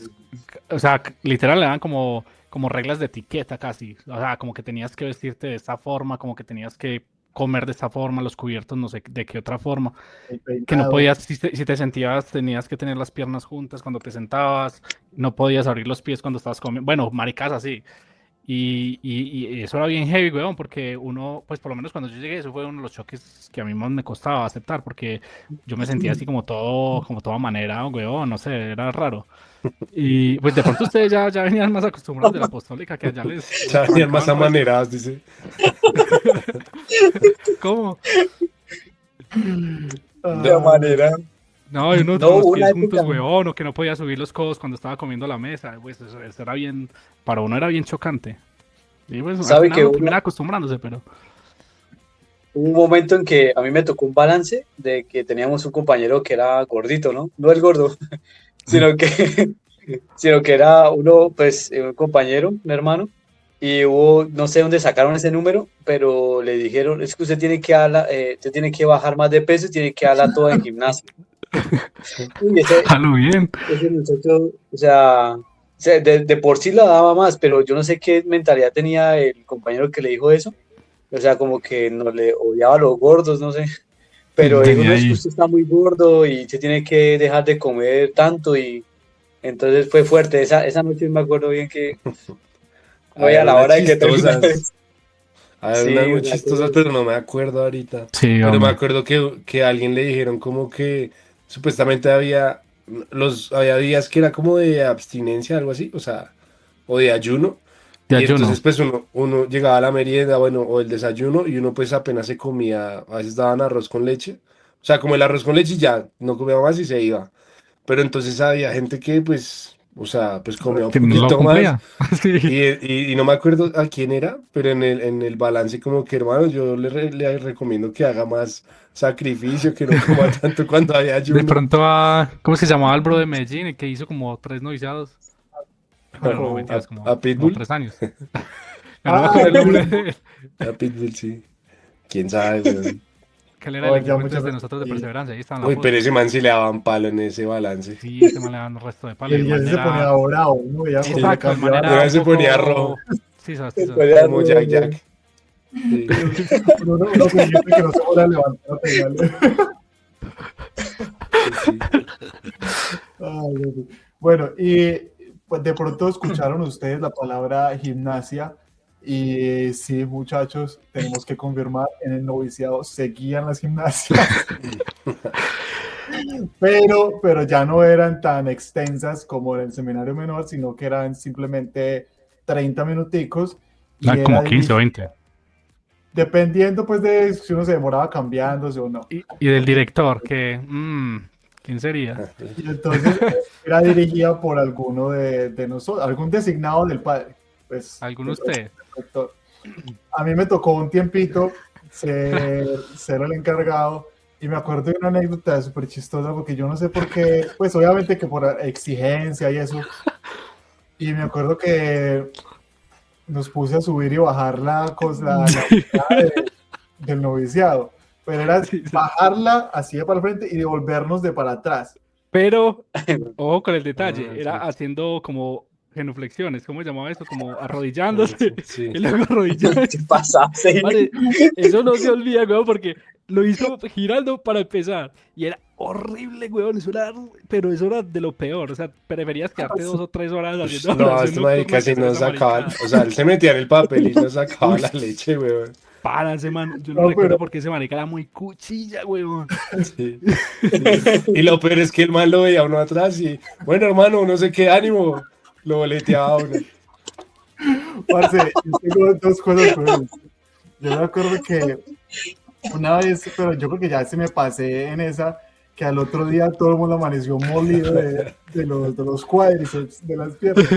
o sea, literal eran como reglas de etiqueta casi. O sea, como que tenías que vestirte de esta forma, como que tenías que comer de esta forma, los cubiertos no sé de qué otra forma. El Que no peinado. podías, si te sentías, tenías que tener las piernas juntas cuando te sentabas, no podías abrir los pies cuando estabas comiendo. Bueno, maricas así. Y eso era bien heavy, weón, porque uno, pues por lo menos cuando yo llegué, eso fue uno de los choques que a mí más me costaba aceptar, porque yo me sentía así como toda manera, weón, no sé, era raro. Y pues de pronto ustedes ya venían más acostumbrados de la apostólica, que allá les Ya venían más trancaban resto. amanerados, dice. ¿Cómo? De manera. No, y uno con No, los una pies época. juntos, weón, o que no podía subir los codos cuando estaba comiendo la mesa, pues eso era bien, para uno era bien chocante. Y pues al Sabe final que uno uno. termina acostumbrándose, pero... Hubo un momento en que a mí me tocó un balance de que teníamos un compañero que era gordito, ¿no? No el gordo, sino que, sino que era uno, pues, un compañero, un hermano, y hubo, no sé dónde sacaron ese número, pero le dijeron, es que usted tiene que bajar más de peso y tiene que darla toda en gimnasio. Y A lo bien. ese muchacho, o sea, de por sí la daba más, pero yo no sé qué mentalidad tenía el compañero que le dijo eso. O sea, como que no le odiaba a los gordos, no sé. Pero dijo, Tenía no, es que ahí. usted está muy gordo y se tiene que dejar de comer tanto. Y entonces fue fuerte. Esa noche me acuerdo bien que no había Habían la unas hora de que terminara. chistosas. Habían unas Sí, muy me chistosas, acuerdo. pero no me acuerdo ahorita. Sí, Pero me hombre. acuerdo que a alguien le dijeron como que supuestamente había días que era como de abstinencia, algo así, o sea, o de ayuno. De Y entonces ayuno. pues uno llegaba a la merienda, bueno, o el desayuno, y uno pues apenas se comía, a veces daban arroz con leche. O sea, como el arroz con leche y ya, no comía más y se iba. Pero entonces había gente que pues, o sea, pues comía un Que no lo poquito más. cumplía. Sí. Y no me acuerdo a quién era, pero en el balance como que hermano, yo le recomiendo que haga más sacrificio, que no coma tanto cuando hay De ayuno. pronto a... ¿Cómo se llamaba el bro de Medellín? El que hizo como 3 noviciados. Bueno, no, Oh, mentiras, A como Pitbull, 3 años. Ya no me acuerdo el nombre sí. de él. a Pitbull, sí. ¿Quién sabe, weón? Que él era el Oh, ya equipo muchas entonces de veces. nosotros de Perseverancia. Ahí estaba en la Uy, pero foto. ese man sí le daban palo en ese balance. Sí, ese man le daban el resto de Y palo. Y el él ya man se ponía era... bravo, ¿no? Ya cuando le Sí. Exacto, el man cambiaba Una era la... un vez se ponía rojo, poco... Sí, sabes, sí, Se sabes. ponía como Jack rojo. Jack. Sí. Uno pendiente que no se vuelva a levantar a pegarle. Pues sí. Ay, Dios mío. Bueno, y pues de pronto escucharon ustedes la palabra gimnasia Y sí, muchachos, tenemos que confirmar, en el noviciado seguían las gimnasias, pero ya no eran tan extensas como en el seminario menor, sino que eran simplemente 30 minuticos y Ah, como era 15 o 20. dependiendo pues de si uno se demoraba cambiándose o no. Y del director, que... ¿quién sería? Y entonces era dirigida por alguno de nosotros, algún designado del padre. Pues, ¿Alguno de ustedes? rector. A mí me tocó un tiempito ser el encargado y me acuerdo de una anécdota súper chistosa porque yo no sé por qué, pues obviamente que por exigencia y eso, y me acuerdo que nos puse a subir y bajar la cosa del noviciado, pero era bajarla así de para el frente y devolvernos de para atrás. Pero, ojo con el detalle, Ah, era sí. haciendo como genuflexiones, ¿cómo se llamaba eso? Como arrodillándose Sí. y luego arrodillándose. ¿Qué pasa? Sí. Vale, eso no se olvida, weón, porque lo hizo girando para empezar. Y era horrible, weón. Pero eso era de lo peor. O sea, preferías quedarte 2 o 3 horas haciendo No, oración este marica nocturna que casi hacer no esa sacaba, maricada. o sea, él se metía en el papel y no sacaba la leche, weón. Para ese man, yo no No, recuerdo pero- porque ese marica era muy cuchilla, weón. Sí. Y lo peor es que el man lo veía a uno atrás y, bueno, hermano, no sé qué ánimo, lo boleteaba a uno. Parce, yo tengo dos cosas con eso. Yo me acuerdo que una vez, pero yo creo que ya se me pasé en esa, que al otro día todo el mundo amaneció molido de los cuádriceps, de las piernas.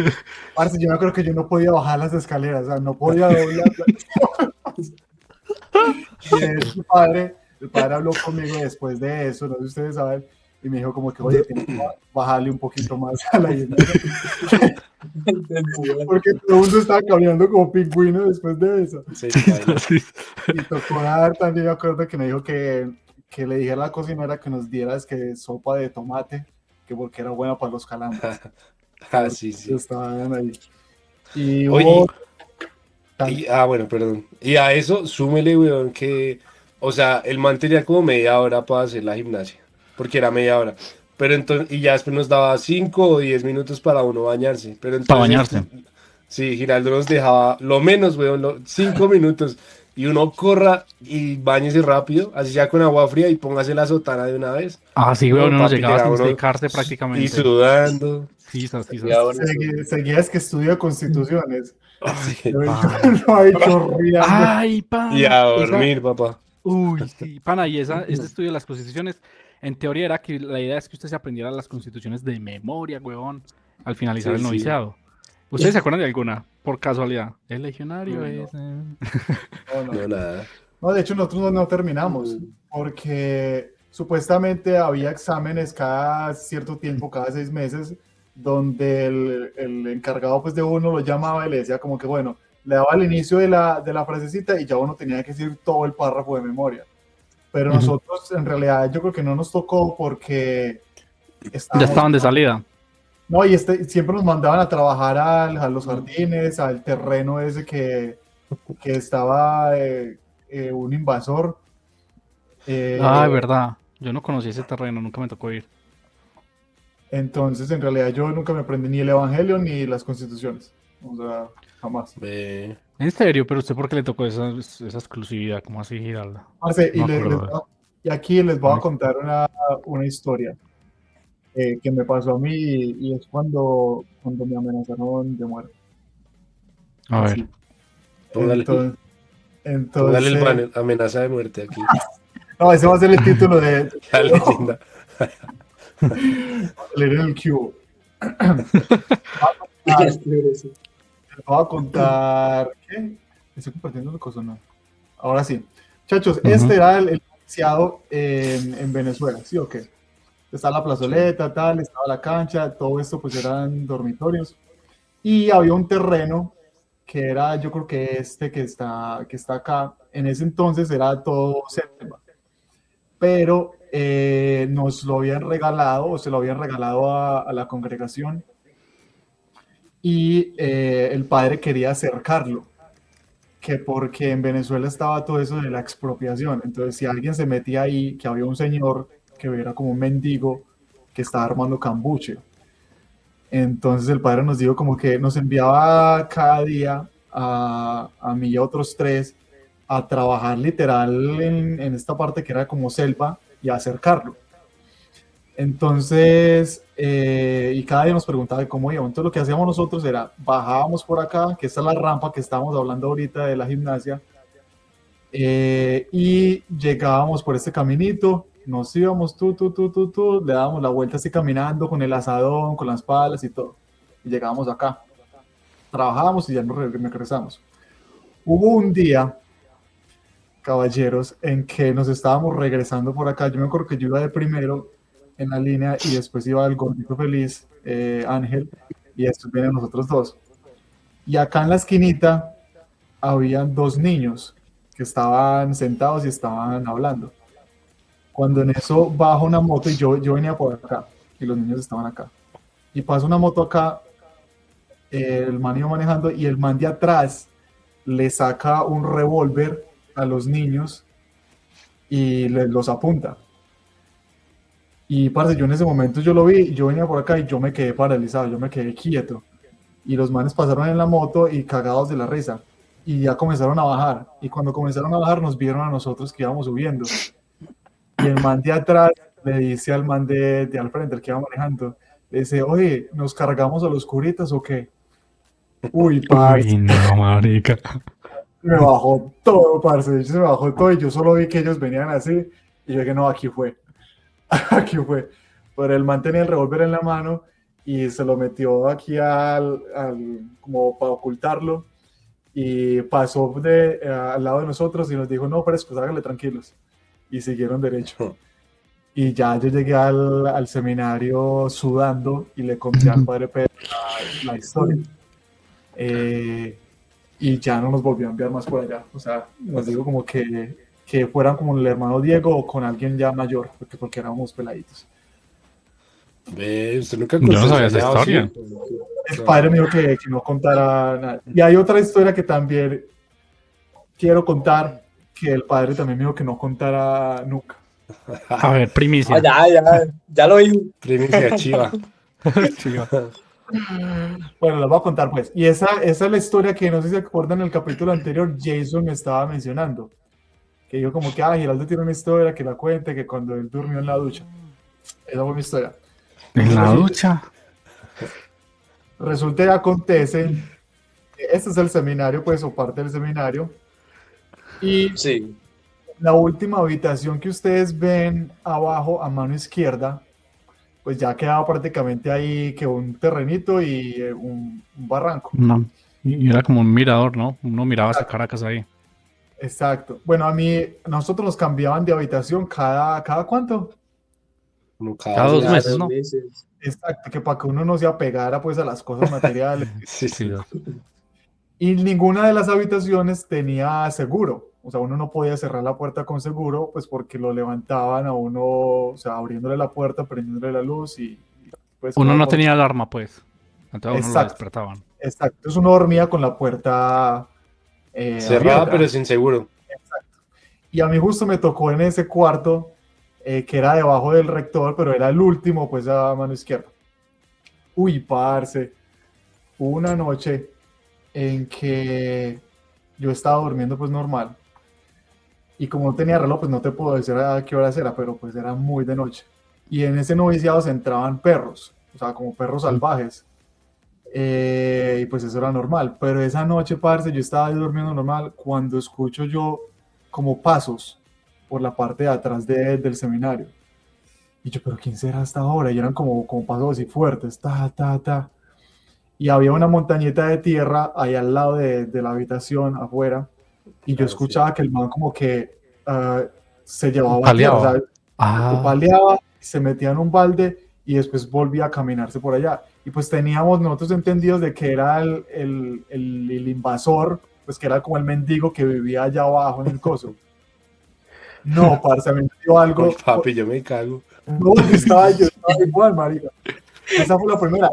Parce, yo me acuerdo que yo no podía bajar las escaleras, o sea, no podía doblar. Y el padre habló conmigo después de eso, no sé si ustedes saben, y me dijo como que, oye, tienes que bajarle un poquito más a la gimnasia, porque todo el mundo estaba caminando como pingüino después de eso. Sí, baila. Y tocó dar también, me acuerdo que me dijo que le dijera a la cocinera que nos diera es que sopa de tomate, que porque era buena para los calambres. Ah, sí, sí. Estaban ahí. Y Oye, hubo bueno, perdón. Y a eso, súmele, weón, que, o sea, el man tenía como media hora para hacer la gimnasia, porque era media hora. Pero entonces, y ya después nos daba 5 o 10 minutos para uno bañarse. Pero entonces, Para bañarse. Sí, Giraldo nos dejaba lo menos, weón, 5 minutos. Y uno corra y bañese rápido, así ya con agua fría y póngase la sotana de una vez. Ah, sí, No, weón, uno papi, llegaba sin uno secarse y prácticamente. sudando. Sí, sí. seguía es que estudia constituciones. Sí. Lo Pana. ha hecho riendo. Ay, Y pana. a dormir, papá. Uy, sí, pana, y este estudio de las constituciones, en teoría era que la idea es que usted se aprendiera las constituciones de memoria, huevón, al finalizar Sí, el sí. noviciado. ¿Ustedes se acuerdan de alguna? Por casualidad. El legionario No. es... No, nada. No, de hecho nosotros no terminamos porque supuestamente había exámenes cada cierto tiempo, cada 6 meses, donde el encargado pues, de uno lo llamaba y le decía como que bueno, le daba el inicio de la frasecita y ya uno tenía que decir todo el párrafo de memoria. Pero nosotros en realidad yo creo que no nos tocó porque Ya estaban de salida. No, y siempre nos mandaban a trabajar a los jardines, al terreno ese que estaba un invasor. Ah, es verdad. Yo no conocí ese terreno, nunca me tocó ir. Entonces, en realidad, yo nunca me aprendí ni el Evangelio ni las Constituciones. O sea, jamás. Ve. En serio, pero usted por qué le tocó esa exclusividad, ¿cómo así, Giralda? Parce, No me acuerdo. y aquí les voy a contar una historia que me pasó a mí y es cuando me amenazaron de muerte. A ver. Así. Póngale, Entonces, póngale el banner, amenaza de muerte aquí. no, ese va a ser el título de La leyenda. leer en el cubo. Les voy a contar. ¿Qué? ¿Estoy compartiendo una cosa o no? Ahora sí. Muchachos, este era el iniciado en Venezuela, ¿sí o qué? Está la plazoleta, tal, estaba la cancha, todo esto pues eran dormitorios. Y había un terreno que era, yo creo que que está acá, en ese entonces era todo selva. Pero nos lo habían regalado, o se lo habían regalado a la congregación. Y el padre quería acercarlo, que porque en Venezuela estaba todo eso de la expropiación. Entonces, si alguien se metía ahí, que había un señor que era como un mendigo que estaba armando cambuche. Entonces el padre nos dijo como que nos enviaba cada día a mí y a otros 3 a trabajar literal en esta parte que era como selva y a acercarlo. Entonces, y cada día nos preguntaba de cómo íbamos. Entonces lo que hacíamos nosotros era, bajábamos por acá, que esta es la rampa que estábamos hablando ahorita de la gimnasia, y llegábamos por este caminito, nos íbamos, le dábamos la vuelta así caminando con el asadón, con las palas y todo. Y llegábamos acá, trabajábamos y ya nos regresamos. Hubo un día, caballeros, en que nos estábamos regresando por acá. Yo me acuerdo que yo iba de primero en la línea y después iba el gordito feliz, Ángel, y después vienen los otros 2. Y acá en la esquinita habían 2 niños que estaban sentados y estaban hablando. Cuando en eso baja una moto y yo venía por acá y los niños estaban acá. Y pasa una moto acá, el man iba manejando y el man de atrás le saca un revólver a los niños y los apunta. Y parce, yo en ese momento yo lo vi, yo venía por acá y yo me quedé paralizado, yo me quedé quieto. Y los manes pasaron en la moto y cagados de la risa. Y ya comenzaron a bajar. Y cuando comenzaron a bajar nos vieron a nosotros que íbamos subiendo. Y el man de atrás le dice al man de al frente, el que iba manejando, le dice, oye, ¿nos cargamos a los curitas o qué? Uy, parce. Uy, no, marica. Me bajó todo, parce. Se me bajó todo y yo solo vi que ellos venían así. Y yo dije, no, aquí fue. Aquí fue. Pero el man tenía el revólver en la mano y se lo metió aquí como para ocultarlo. Y pasó al lado de nosotros y nos dijo, no, pero pues háganle tranquilos. Y siguieron derecho. Y ya yo llegué al seminario sudando y le conté al padre Pedro la historia. Y ya no nos volvió a enviar más por allá. O sea, nos dijo como que fueran como el hermano Diego o con alguien ya mayor, porque éramos peladitos. Usted nunca Yo no contó sabía esa esa historia. El padre me dijo que no contara nada. Y hay otra historia que también quiero contar, que el padre también me dijo que no contara nunca. A ver, primicia. Ya lo oí. Primicia chiva. Chiva. Bueno, las voy a contar pues. Y esa es la historia que no sé si se acuerdan en el capítulo anterior, Jason me estaba mencionando. Que dijo como que, Giraldo tiene una historia que la cuente, que cuando él durmió en la ducha. Esa fue mi historia. En la ducha. Resulta y acontece, este es el seminario, pues, o parte del seminario. Y Sí. la última habitación que ustedes ven abajo, a mano izquierda, pues ya quedaba prácticamente ahí que un terrenito y un barranco. No. Y era como un mirador, ¿no? Uno miraba hacia Caracas ahí. Exacto. Bueno, nosotros nos cambiaban de habitación cada ¿cuánto? Cada 2 Cada meses, 2 ¿no? meses. Exacto, que para que uno no se apegara pues a las cosas materiales. Sí. Y ninguna de las habitaciones tenía seguro. O sea, uno no podía cerrar la puerta con seguro, pues porque lo levantaban a uno, o sea, abriéndole la puerta, prendiéndole la luz y pues... Uno no como- tenía alarma, pues. Entonces uno lo Exacto. despertaban. Exacto, entonces uno dormía con la puerta Cerrada, abierta. pero sin seguro. Y a mí justo me tocó en ese cuarto, que era debajo del rector, pero era el último, pues a mano izquierda. Uy, parce, hubo una noche en que yo estaba durmiendo pues normal. Y como no tenía reloj, pues no te puedo decir a qué horas era, pero pues era muy de noche. Y en ese noviciado se entraban perros, o sea, como perros salvajes. Y pues eso era normal. Pero esa noche, parce, yo estaba durmiendo normal cuando escucho yo como pasos por la parte de atrás del seminario. Y yo, pero ¿quién será hasta ahora? Y eran como pasos así fuertes, ta. Y había una montañita de tierra ahí al lado de la habitación, afuera. Y yo escuchaba que el man como que se llevaba Paleaba. tierra, o sea, paleaba, se metía en un balde y después volvía a caminarse por allá. Y pues teníamos nosotros entendidos de que era el invasor, pues que era como el mendigo que vivía allá abajo en el coso. No, parce, me dio algo. Uy, papi, yo me cago. No, yo estaba igual, marica. Esa fue la primera.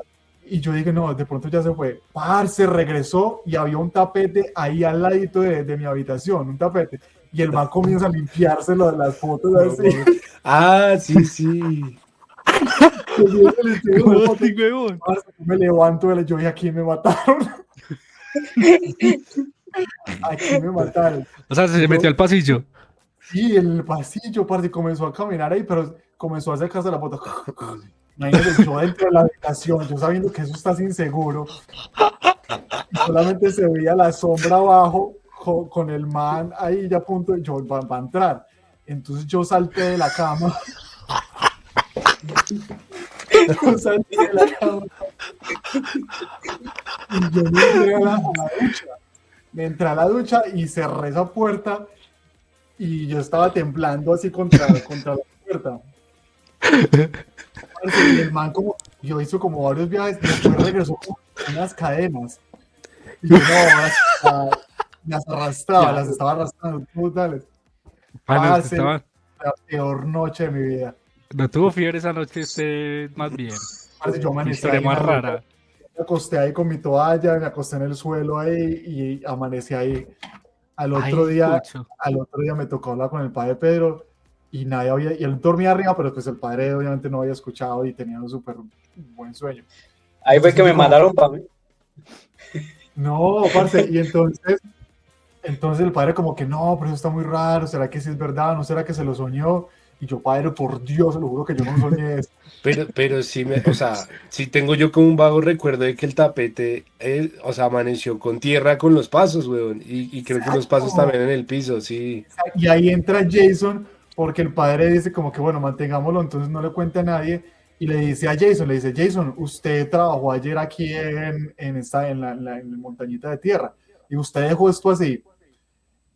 Y yo dije, no, de pronto ya se fue. Parce, regresó y había un tapete ahí al ladito de mi habitación, un tapete. Y el man comienza a limpiarse las fotos así. Sí. Parce, me levanto y yo dije, aquí me mataron. Aquí me mataron. O sea, se metió al pasillo. Sí, en el pasillo, parce, comenzó a caminar ahí, pero comenzó a acercarse a la foto. Imagínate, yo dentro de la habitación, yo sabiendo que eso está inseguro, y solamente se veía la sombra abajo con el man ahí ya a punto de yo va a entrar. Entonces yo salté de la cama. Yo salté de la cama. Y yo me entré a la ducha. Me entré a la ducha y cerré esa puerta. Y yo estaba temblando así contra la puerta. Y el man como, yo hizo como varios viajes, después regresó con unas cadenas. Y yo no, las arrastraba, las estaba arrastrando brutales. Parce, La peor noche de mi vida. no tuvo fiebre esa noche más bien. Parce, yo amanecí Historia ahí más en la rara. Me acosté ahí con mi toalla, me acosté en el suelo ahí y amanecí ahí. Al otro día me tocó hablar con el padre Pedro y nadie había, y él dormía arriba, pero pues el padre obviamente no había escuchado y tenía un súper buen sueño. Ahí fue que me mandaron para mí. No, parce, y entonces el padre como que no, pero eso está muy raro, ¿será que sí es verdad? ¿No será que se lo soñó? Y yo, padre, por Dios, se lo juro que yo no soñé eso. Pero sí, o sea, sí tengo yo como un vago recuerdo de que el tapete, o sea, amaneció con tierra con los pasos, weón, y creo que los pasos también en el piso, sí. Y ahí entra Jason, porque el padre dice como que, bueno, mantengámoslo, entonces no le cuente a nadie, y le dice a Jason, Jason, usted trabajó ayer aquí en la montañita de tierra, y usted dejó esto así.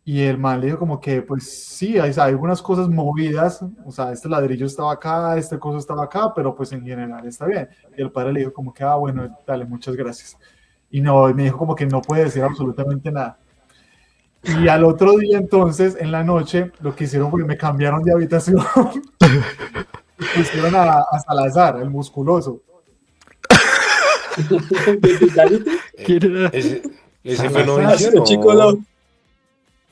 Y el man le dijo como que, pues sí, hay algunas cosas movidas, o sea, este ladrillo estaba acá, este cosa estaba acá, pero pues en general está bien. Y el padre le dijo como que, bueno, dale, muchas gracias. Y no, me dijo como que no puede decir absolutamente nada. Y al otro día entonces, en la noche, lo que hicieron fue que me cambiaron de habitación y pusieron a Salazar, el musculoso. Ese fue novicio, ¿no? Chico, no.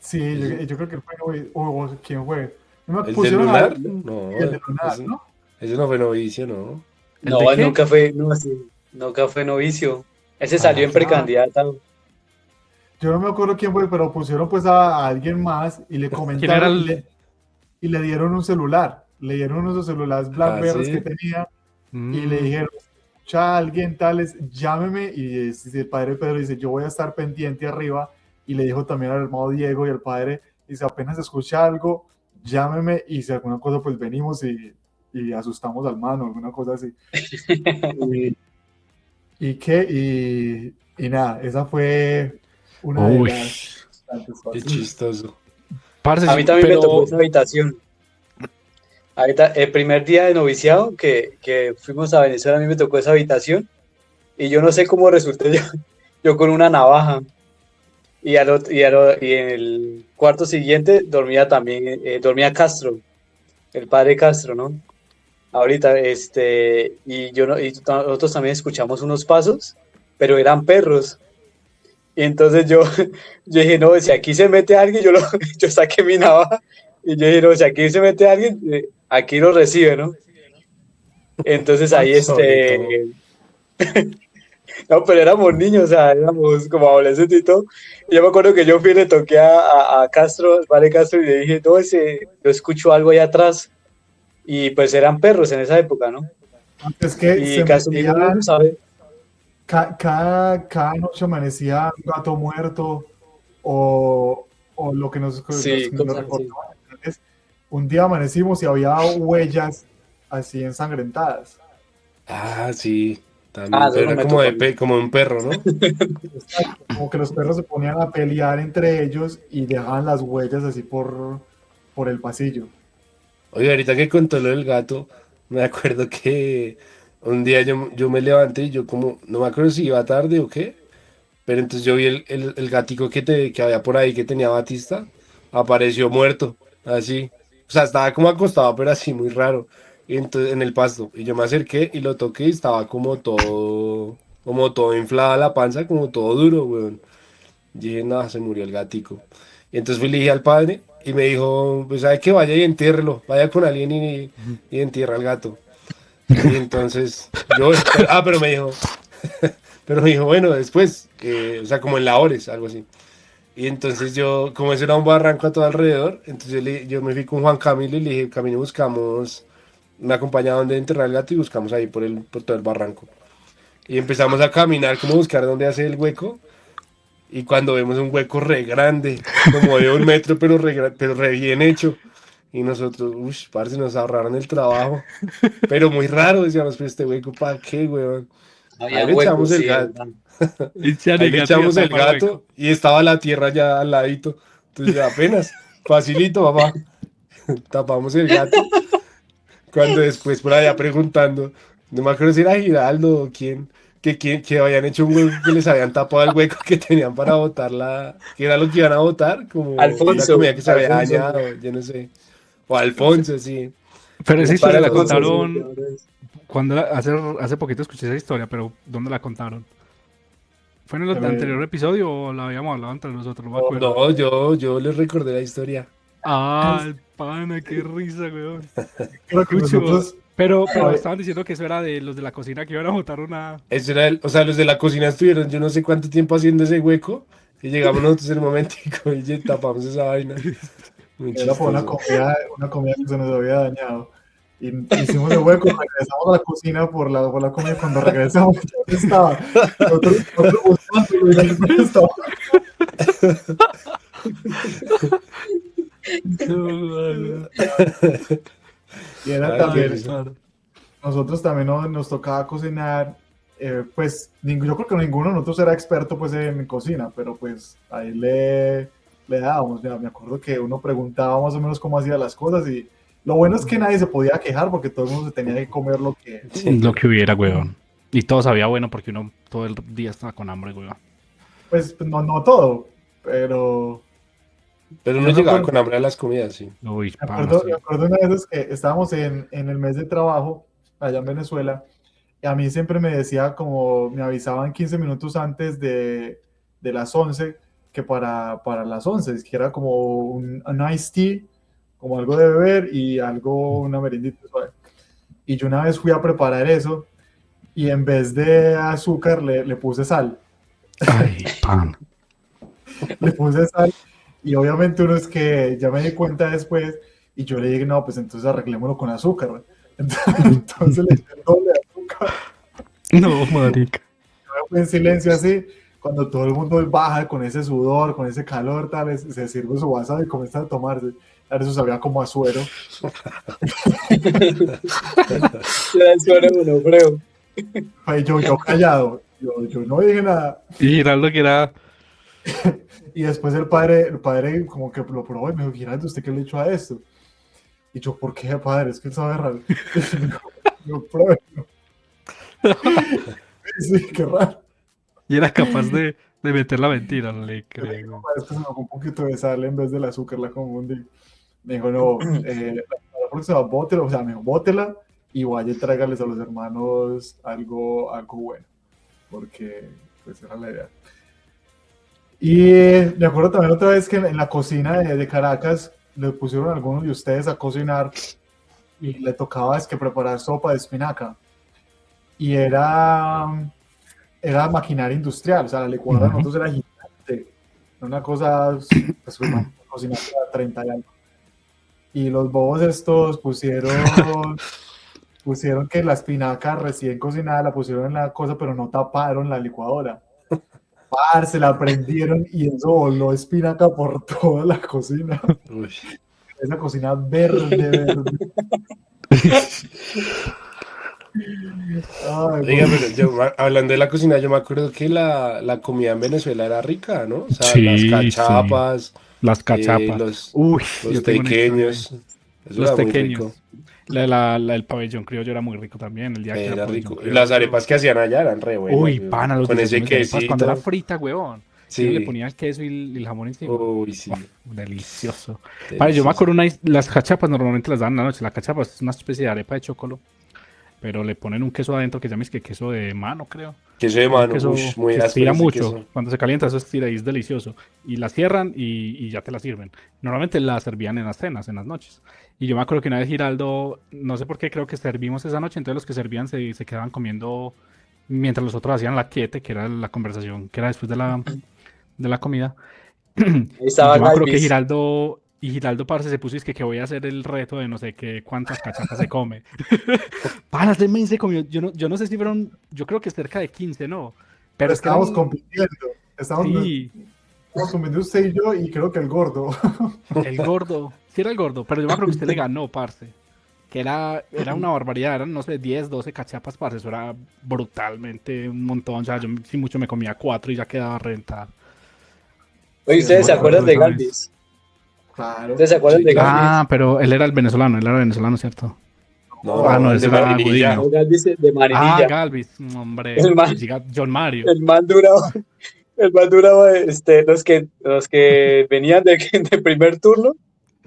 Sí, yo creo que él fue novicio. ¿Quién fue? ¿El de Lunar? No, el de Lunar, ¿no? Ese no fue novicio, ¿no? No, nunca fue novicio. Ese salió en precandidato. Yo no me acuerdo quién fue, pero pusieron pues a alguien más y le comentaron y le dieron un celular. Le dieron unos celulares Blackberry que tenía y le dijeron, escucha a alguien tales, llámeme. Y el padre Pedro dice, yo voy a estar pendiente arriba. Y le dijo también al hermano Diego y al padre, dice, apenas escucha algo, llámeme y si alguna cosa pues venimos y asustamos al mano, alguna cosa así. y nada, esa fue una de las... Qué chistoso. A mí también me tocó esa habitación. Ahorita, el primer día de noviciado que fuimos a Venezuela, a mí me tocó esa habitación y yo no sé cómo resulté yo con una navaja. Y en el cuarto siguiente dormía también, dormía Castro, el padre Castro, ¿no? Ahorita, y nosotros también escuchamos unos pasos, pero eran perros. Y entonces yo dije, no, si aquí se mete alguien, yo saqué mi navaja, y yo dije, no, si aquí se mete alguien, aquí lo recibe, ¿no? Entonces ahí no, pero éramos niños, o sea, éramos como adolescentes y todo. Y yo me acuerdo que yo fui y le toqué a Castro, al padre Castro, y le dije, no, yo escucho algo allá atrás. Y pues eran perros en esa época, ¿no? Es que y Castro dijo, no, ¿sabe? Cada noche amanecía un gato muerto o lo que nos recordaba. Un día amanecimos y había huellas así ensangrentadas. Ah, sí. También, pero era como un perro, ¿no? Como que los perros se ponían a pelear entre ellos y dejaban las huellas así por el pasillo. Oye, ahorita que contó lo del gato, me acuerdo que un día yo me levanté y yo como, no me acuerdo si iba tarde o qué, pero entonces yo vi el gatico que había por ahí que tenía Batista, apareció muerto, así. O sea, estaba como acostado, pero así muy raro. Y entonces, en el pasto. Y yo me acerqué y lo toqué y estaba como todo inflada la panza, como todo duro, weón. Y dije, no, se murió el gatico. Y entonces fui y le dije al padre y me dijo, pues sabe que vaya y entiérrelo, vaya con alguien y entierra al gato. Y entonces yo, pero me dijo, Pero me dijo, bueno, después, o sea, como en la Ores, algo así. Y entonces yo, como ese era un barranco a todo alrededor, entonces yo me fui con Juan Camilo y le dije, Camilo, buscamos, me acompañaba donde enterrar el gato y buscamos ahí por todo el barranco. Y empezamos a caminar, como a buscar dónde hace el hueco. Y cuando vemos un hueco re grande, como de 1 metro, pero re bien hecho. Y nosotros, parce, nos ahorraron el trabajo. Pero muy raro, decíamos, pero este hueco, ¿para qué, weón? Ahí Había le echamos huecos, el sí, gato. ¿verdad? Echan Ahí el le gato y echamos ya el tapa el hueco. gato y estaba la tierra ya al ladito. Entonces apenas, facilito, papá. Tapamos el gato. Cuando después por allá preguntando, no me acuerdo si era Giraldo o quién, que habían hecho un hueco que les habían tapado el hueco que tenían para botar que era lo que iban a botar, como una Alfonso, comida que se había Alfonso, dañado, yo no sé. O Alfonso, sí. Pero esa para historia la Alfonso, sí, contaron claro. cuando hace poquito escuché esa historia, pero ¿dónde la contaron? ¿Fue en el eh, anterior episodio o la habíamos hablado entre nosotros? No me acuerdo. No, yo les recordé la historia. Ah, el pana, qué risa, weón. creo que Cucho, nosotros, pero ay, estaban diciendo que eso era de los de la cocina que iban a botar una. Eso era o sea, los de la cocina estuvieron yo no sé cuánto tiempo haciendo ese hueco y llegamos nosotros en un momentico y ya tapamos esa vaina. Muy era por chistoso. una comida que se nos había dañado. Y hicimos el hueco, regresamos a la cocina por la comida. Cuando regresamos, ya no estaba. Nosotros buscándolo y no estaba. Y era Ay, qué también, risa. nosotros también nos tocaba cocinar. Pues yo creo que ninguno de nosotros era experto pues en cocina, pero pues ahí le dábamos. Mira, me acuerdo que uno preguntaba más o menos cómo hacía las cosas y lo bueno es que nadie se podía quejar porque todo el mundo se tenía que comer lo que... Lo que hubiera, weón. Y todo sabía bueno porque uno todo el día estaba con hambre, weón. Pues no todo, pero Pero uno yo me llegaba acuerdo, con hambre a las comidas, sí. Uy, me pana, acuerdo, sí. me acuerdo una vez que estábamos en el mes de trabajo allá en Venezuela y a mí siempre me decía como, me avisaban 15 minutos antes de las 11 que para las 11, que era como un iced tea, como algo de beber y algo, una merendita suave. Y yo una vez fui a preparar eso y en vez de azúcar le puse sal. Ay, pana. Le puse sal y obviamente uno es que ya me di cuenta después y yo le dije, no, pues entonces arreglémoslo con azúcar. Entonces le eché el doble de azúcar. No, marica. Yo me fui en silencio así, cuando todo el mundo baja con ese sudor, con ese calor, tal, se sirve su vaso y comienza a tomarse. Ahora eso sabía como a suero. Ya suena uno, creo. Pues yo callado, yo no dije nada. Y Giraldo que era. Y después el padre como que lo probó y me dijo, Giraldo, ¿usted qué le echó a esto? Y yo, ¿por qué, padre? Es que él sabe raro. No, pruébelo. Sí, qué raro. Y era capaz de meter la mentira, no le creo. Es que se me fue un poquito de sal en vez del azúcar, la confundí. Me dijo, no, la próxima bótela, o sea, me dijo, bótela y vaya y tráigales a los hermanos algo bueno, porque pues era la idea. Y me acuerdo también otra vez que en la cocina de Caracas le pusieron a algunos de ustedes a cocinar y le tocaba es que preparar sopa de espinaca. Y era maquinaria industrial, o sea, la licuadora de nosotros era gigante, una cosa, pues una cocina de 30 y algo. Y los bobos estos pusieron que la espinaca recién cocinada la pusieron en la cosa, pero no taparon la licuadora. Se la prendieron y eso voló espinaca por toda la cocina. Uy. Esa cocina verde. Ay, Oiga, pero hablando de la cocina, yo me acuerdo que la comida en Venezuela era rica, ¿no? O sea, las Sí, sí. cachapas, Las cachapas. los Uy, Los yo tengo una historia ahí. tequeños, eso Los era muy rico. pequeños. El pabellón criollo era muy rico también, el día que era Era pabellón rico. Y las criollo. arepas que hacían allá eran re buenas, Uy, weón. pana, los Con ese desayunos de arepas cuando era quesito. frita, huevón. Y uno le Sí. ponía el queso y el jamón encima. Uy, sí. Uf, delicioso. Vale, yo me Delicioso. acuerdo las cachapas normalmente las dan en la noche. La cachapa es una especie de arepa de chocolate, pero le ponen un queso adentro que llama es que queso de mano, creo. Queso de Es un mano, queso uy, muy que áspero estira ese mucho. queso. Cuando se calienta, eso estira y es delicioso. Y la cierran y ya te la sirven. Normalmente la servían en las cenas, en las noches. Y yo me acuerdo que una vez Giraldo, no sé por qué, creo que servimos esa noche. Entonces los que servían se quedaban comiendo mientras los otros hacían la quiete, que era la conversación, que era después de la comida. Ahí Y estaba yo me acuerdo que Galvis. Giraldo, parce, se puso es que voy a hacer el reto de no sé qué, cuántas cachapas se come. Para, este men se comió, yo no sé si fueron, yo creo que cerca de 15, ¿no? Pero es que Estábamos compitiendo. sí, Estábamos compitiendo usted y yo, y creo que el gordo. el gordo, sí era el gordo, pero yo me acuerdo que usted le ganó, parce. Que era una barbaridad, eran, no sé, 10, 12 cachapas, parce, eso era brutalmente un montón, o sea, yo si mucho me comía 4 y ya quedaba renta. Oye, Sí, ¿ustedes se me acuerdan acuerdo de esa vez. Galvis? Claro. ¿Ustedes se acuerdan Sí, de claro. Galvis? Ah, pero él era venezolano, ¿cierto? No, Ah, no, el de ese era Marinilla. No, Gudiño. Galvis de Ah, Marinilla. Galvis, hombre, El man, John Mario. el man duraba, el man duraba, los que venían de primer turno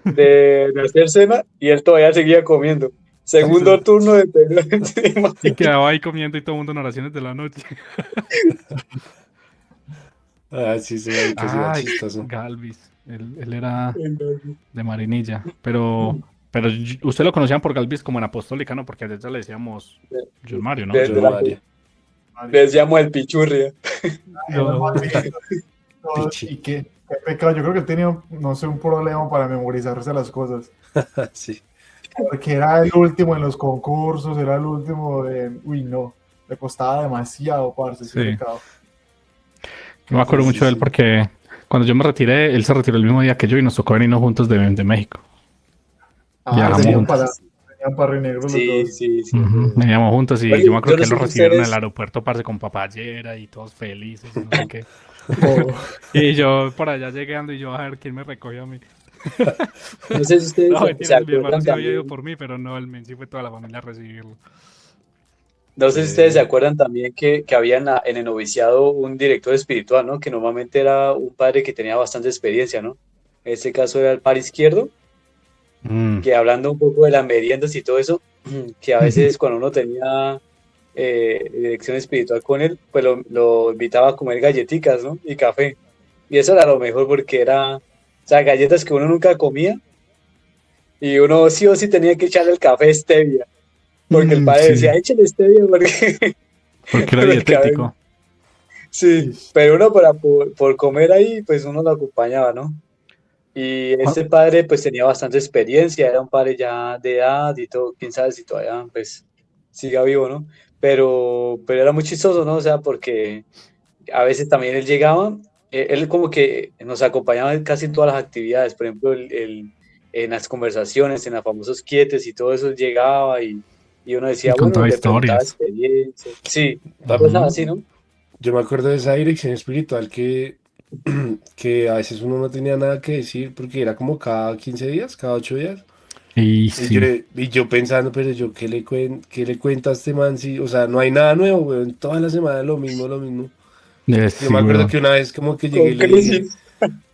de hacer cena y él todavía seguía comiendo. Sí, Segundo turno de y quedaba ahí comiendo y todo el mundo en oraciones de la noche. Ah, sí, ese marica sí era Ay, chistoso. Galvis, él era de Marinilla, pero usted lo conocían por Galvis como en Apostólica, ¿no? Porque a ya le decíamos John Mario, ¿no? John Mario. Les llamo el pichurria. Era No. más lindo. Pichi. Y qué pecado. Yo creo que él tenía, no sé, un problema para memorizarse las cosas. Sí. Porque era el último en los concursos, era el último de. Uy, no. Le costaba demasiado, parce. Qué Sí. pecado. Yo me acuerdo Sí, mucho de él sí. porque cuando yo me retiré, él se retiró el mismo día que yo y nos tocó venirnos juntos de México. Viajamos Venían juntos. para Rinegro los Sí, dos. sí, sí. Veníamos juntos y Oye, yo me acuerdo yo no que él sé lo si recibieron en el ustedes, aeropuerto, parce, con papayera y todos felices y no sé qué. Oh, Y yo por allá llegando y yo a ver quién me recogió a mí. no sé si ustedes No, se mentiras, mi hermano acuerdan sí había ido también, por mí, pero no, el men sí fue toda la familia a recibirlo. no sé si ustedes se Eh, acuerdan también que había en el noviciado un director espiritual, ¿no? Que normalmente era un padre que tenía bastante experiencia, ¿no? En este caso era el padre izquierdo, Mm. que hablando un poco de las meriendas y todo eso, que a veces cuando uno tenía dirección espiritual con él, pues lo invitaba a comer galletitas, ¿no? Y café. Y eso era lo mejor porque era, o sea, galletas que uno nunca comía y uno sí o sí tenía que echarle el café stevia, porque el padre Sí, decía, échale stevia porque porque era con el café. dietético. Sí, ish. pero uno por comer ahí, pues uno lo acompañaba, ¿no? Y Cu- este padre pues tenía bastante experiencia, era un padre ya de edad y todo, quién sabe si todavía pues siga vivo, ¿no? Pero era muy chistoso, ¿no? O sea, porque a veces también él llegaba, él como que nos acompañaba en casi todas las actividades, por ejemplo, en las conversaciones, en los famosos quietes y todo eso, él llegaba y uno Y decía, bueno, contaba le preguntaba historias. experiencias, sí, cosas También, así, ¿no? yo me acuerdo de esa dirección espiritual que a veces uno no tenía nada que decir porque era como cada 15 días, cada 8 días. Y Y yo, sí, y yo pensando, pero yo, qué le cuento a este man? Si, o sea, no hay nada nuevo, weón. Toda la semana lo mismo, lo mismo. Yo sí, me acuerdo weón. que una vez como que llegué y Con le dije crisis.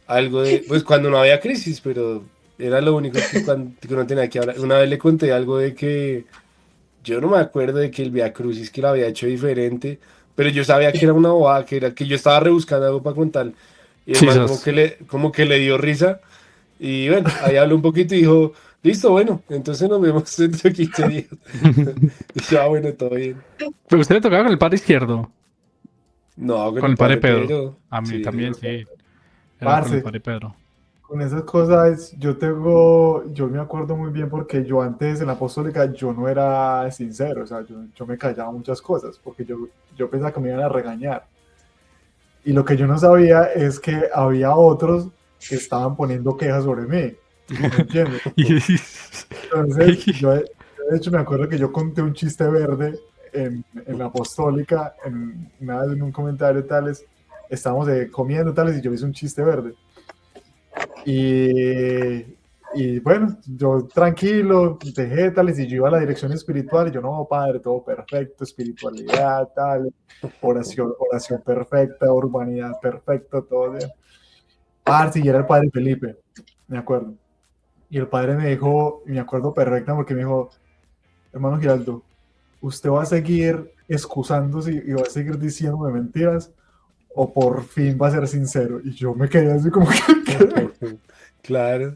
algo de, pues cuando no había crisis, pero era lo único que uno tenía que hablar. Una vez le conté algo de que yo no me acuerdo de que el Via Crucis que lo había hecho diferente, pero yo sabía que era una bobada, que era que yo estaba rebuscando algo para contar. Y el Sí, man sos. como que le dio risa. Y bueno, ahí habló un poquito y dijo, listo, bueno, entonces nos vemos dentro de 15 días. Y yo, bueno, todo bien. Pero usted le tocaba con el padre izquierdo, No, con con el el padre padre Pedro. Pedro. A mí Sí. también, sí. Era con el Parce, padre Pedro. con esas cosas, yo me acuerdo muy bien porque yo antes en la apostólica yo no era sincero, o sea, yo me callaba muchas cosas porque yo pensaba que me iban a regañar. Y lo que yo no sabía es que había otros que estaban poniendo quejas sobre mí, ¿me entiendes? Entonces, yo de hecho me acuerdo que yo conté un chiste verde en la apostólica, una vez en un comentario tales, estábamos comiendo tales y yo hice un chiste verde. Y bueno, yo tranquilo, dejé tales y yo iba a la dirección espiritual y yo no, padre, todo perfecto, espiritualidad, tal, oración perfecta, urbanidad perfecta, todo bien. Parce, y era el padre Felipe, me acuerdo. Y el padre me dijo, y me acuerdo perfecta porque me dijo, hermano Giraldo, usted va a seguir excusándose y va a seguir diciéndome mentiras o por fin va a ser sincero. Y yo me quedé así como que... Claro.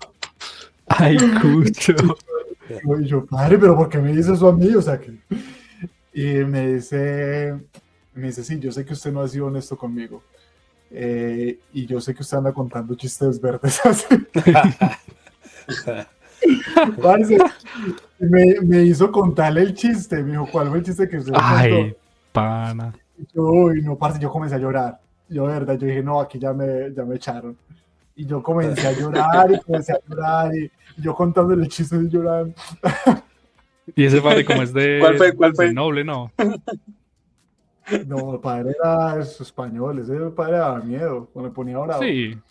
Ay, Cucho. Y yo, padre, pero ¿por qué me dice eso a mí? O sea, que... Y me dice, Me dice, sí, yo sé que usted no ha sido honesto conmigo. Y yo sé que usted anda contando chistes verdes así. Parce, me hizo contarle el chiste. Me dijo, ¿cuál fue el chiste que usted le contó? Ay, pana. Y yo, uy, no, parce, yo comencé a llorar. Yo, de verdad, yo dije, no, aquí ya me echaron. Y yo comencé a llorar y comencé a llorar. Y yo contándole chistes y llorando. Y ese padre como es ¿Cuál fue? de noble, ¿no? No, el padre era español. Ese padre daba miedo. Me ponía bravo. Sí.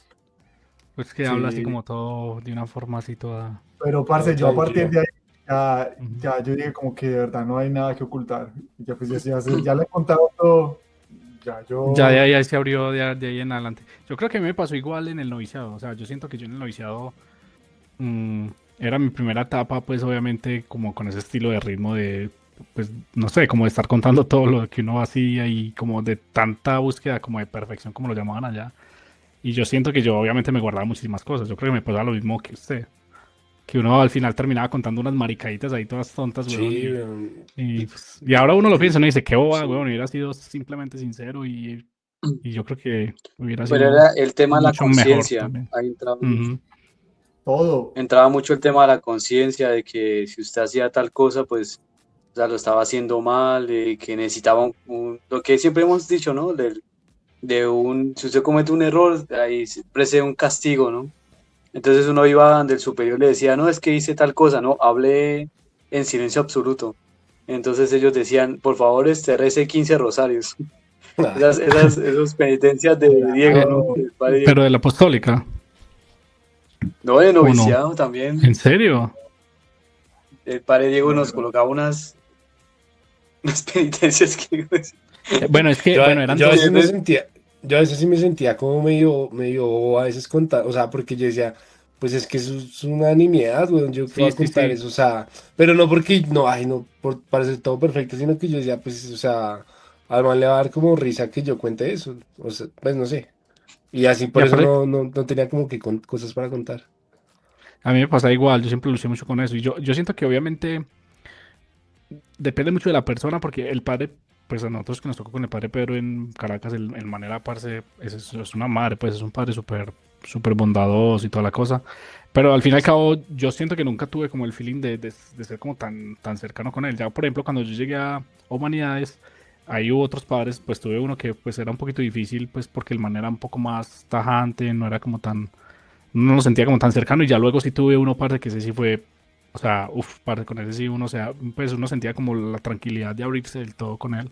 Pues que habla así Sí, como todo, de una forma así toda. pero parce, Todo yo a partir tranquilo. de ahí ya, Ujú. ya yo dije como que de verdad no hay nada que ocultar. Ya, pues, ya le he contado todo. Ya Ya de yo, ahí se abrió de ahí en adelante. Yo creo que a mí me pasó igual en el noviciado. O sea, yo siento que yo en el noviciado mm, era mi primera etapa, pues obviamente como con ese estilo de ritmo de, pues no sé, como de estar contando todo lo que uno hacía y como de tanta búsqueda como de perfección como lo llamaban allá. Y yo siento que yo obviamente me guardaba muchísimas cosas. Yo creo que me pasaba lo mismo que usted. Que uno al final terminaba contando unas maricaditas ahí todas tontas, weón. Sí, Y ahora uno lo piensa, uno dice, qué boba, Sí. weón, hubiera sido simplemente sincero y yo creo que hubiera Pero sido era el tema de la mucho mejor conciencia. también. Ahí Ujú. todo. entraba mucho el tema de la conciencia, de que si usted hacía tal cosa, pues, o sea, lo estaba haciendo mal, que necesitaba lo que siempre hemos dicho, ¿no? Si usted comete un error, ahí siempre se un castigo, ¿no? Entonces uno iba donde el superior le decía, no, es que hice tal cosa, no, hablé en silencio absoluto. Entonces ellos decían, por favor, rece 15 rosarios. Esas penitencias de Diego, Eh, ¿no? Pero, El padre Diego. pero de la apostólica, No, de ¿o no? noviciado también. ¿En serio? El padre Diego nos bueno, colocaba unas penitencias que Bueno, es que, yo, bueno, eran yo a dos. veces me sentía, yo a veces sí me sentía como medio bobo a veces contar, o sea, porque yo decía, pues es que eso es una nimiedad, weón, yo qué voy Sí, a sí, contar sí. eso, o sea, pero no porque, no, ay, no, por parecer todo perfecto, sino que yo decía, pues, o sea, al man le va a dar como risa que yo cuente eso, o sea, pues no sé, y así Y por eso aparte, no tenía como que cosas para contar. a mí me pasa igual, yo siempre luché mucho con eso. Y yo siento que obviamente depende mucho de la persona, porque el padre, pues a nosotros que nos tocó con el padre Pedro en Caracas, el man era, parce, es una madre, pues es un padre súper bondadoso y toda la cosa. Pero al fin y al cabo, yo siento que nunca tuve como el feeling de ser como tan cercano con él. Ya, por ejemplo, cuando yo llegué a Humanidades, ahí hubo otros padres, pues tuve uno que pues era un poquito difícil, pues porque el man era un poco más tajante, no era como tan, no lo sentía como tan cercano. Y ya luego sí tuve uno, parce, que ese sí fue, o sea, uff, parce, con ese sí uno, o sea, pues uno sentía como la tranquilidad de abrirse del todo con él.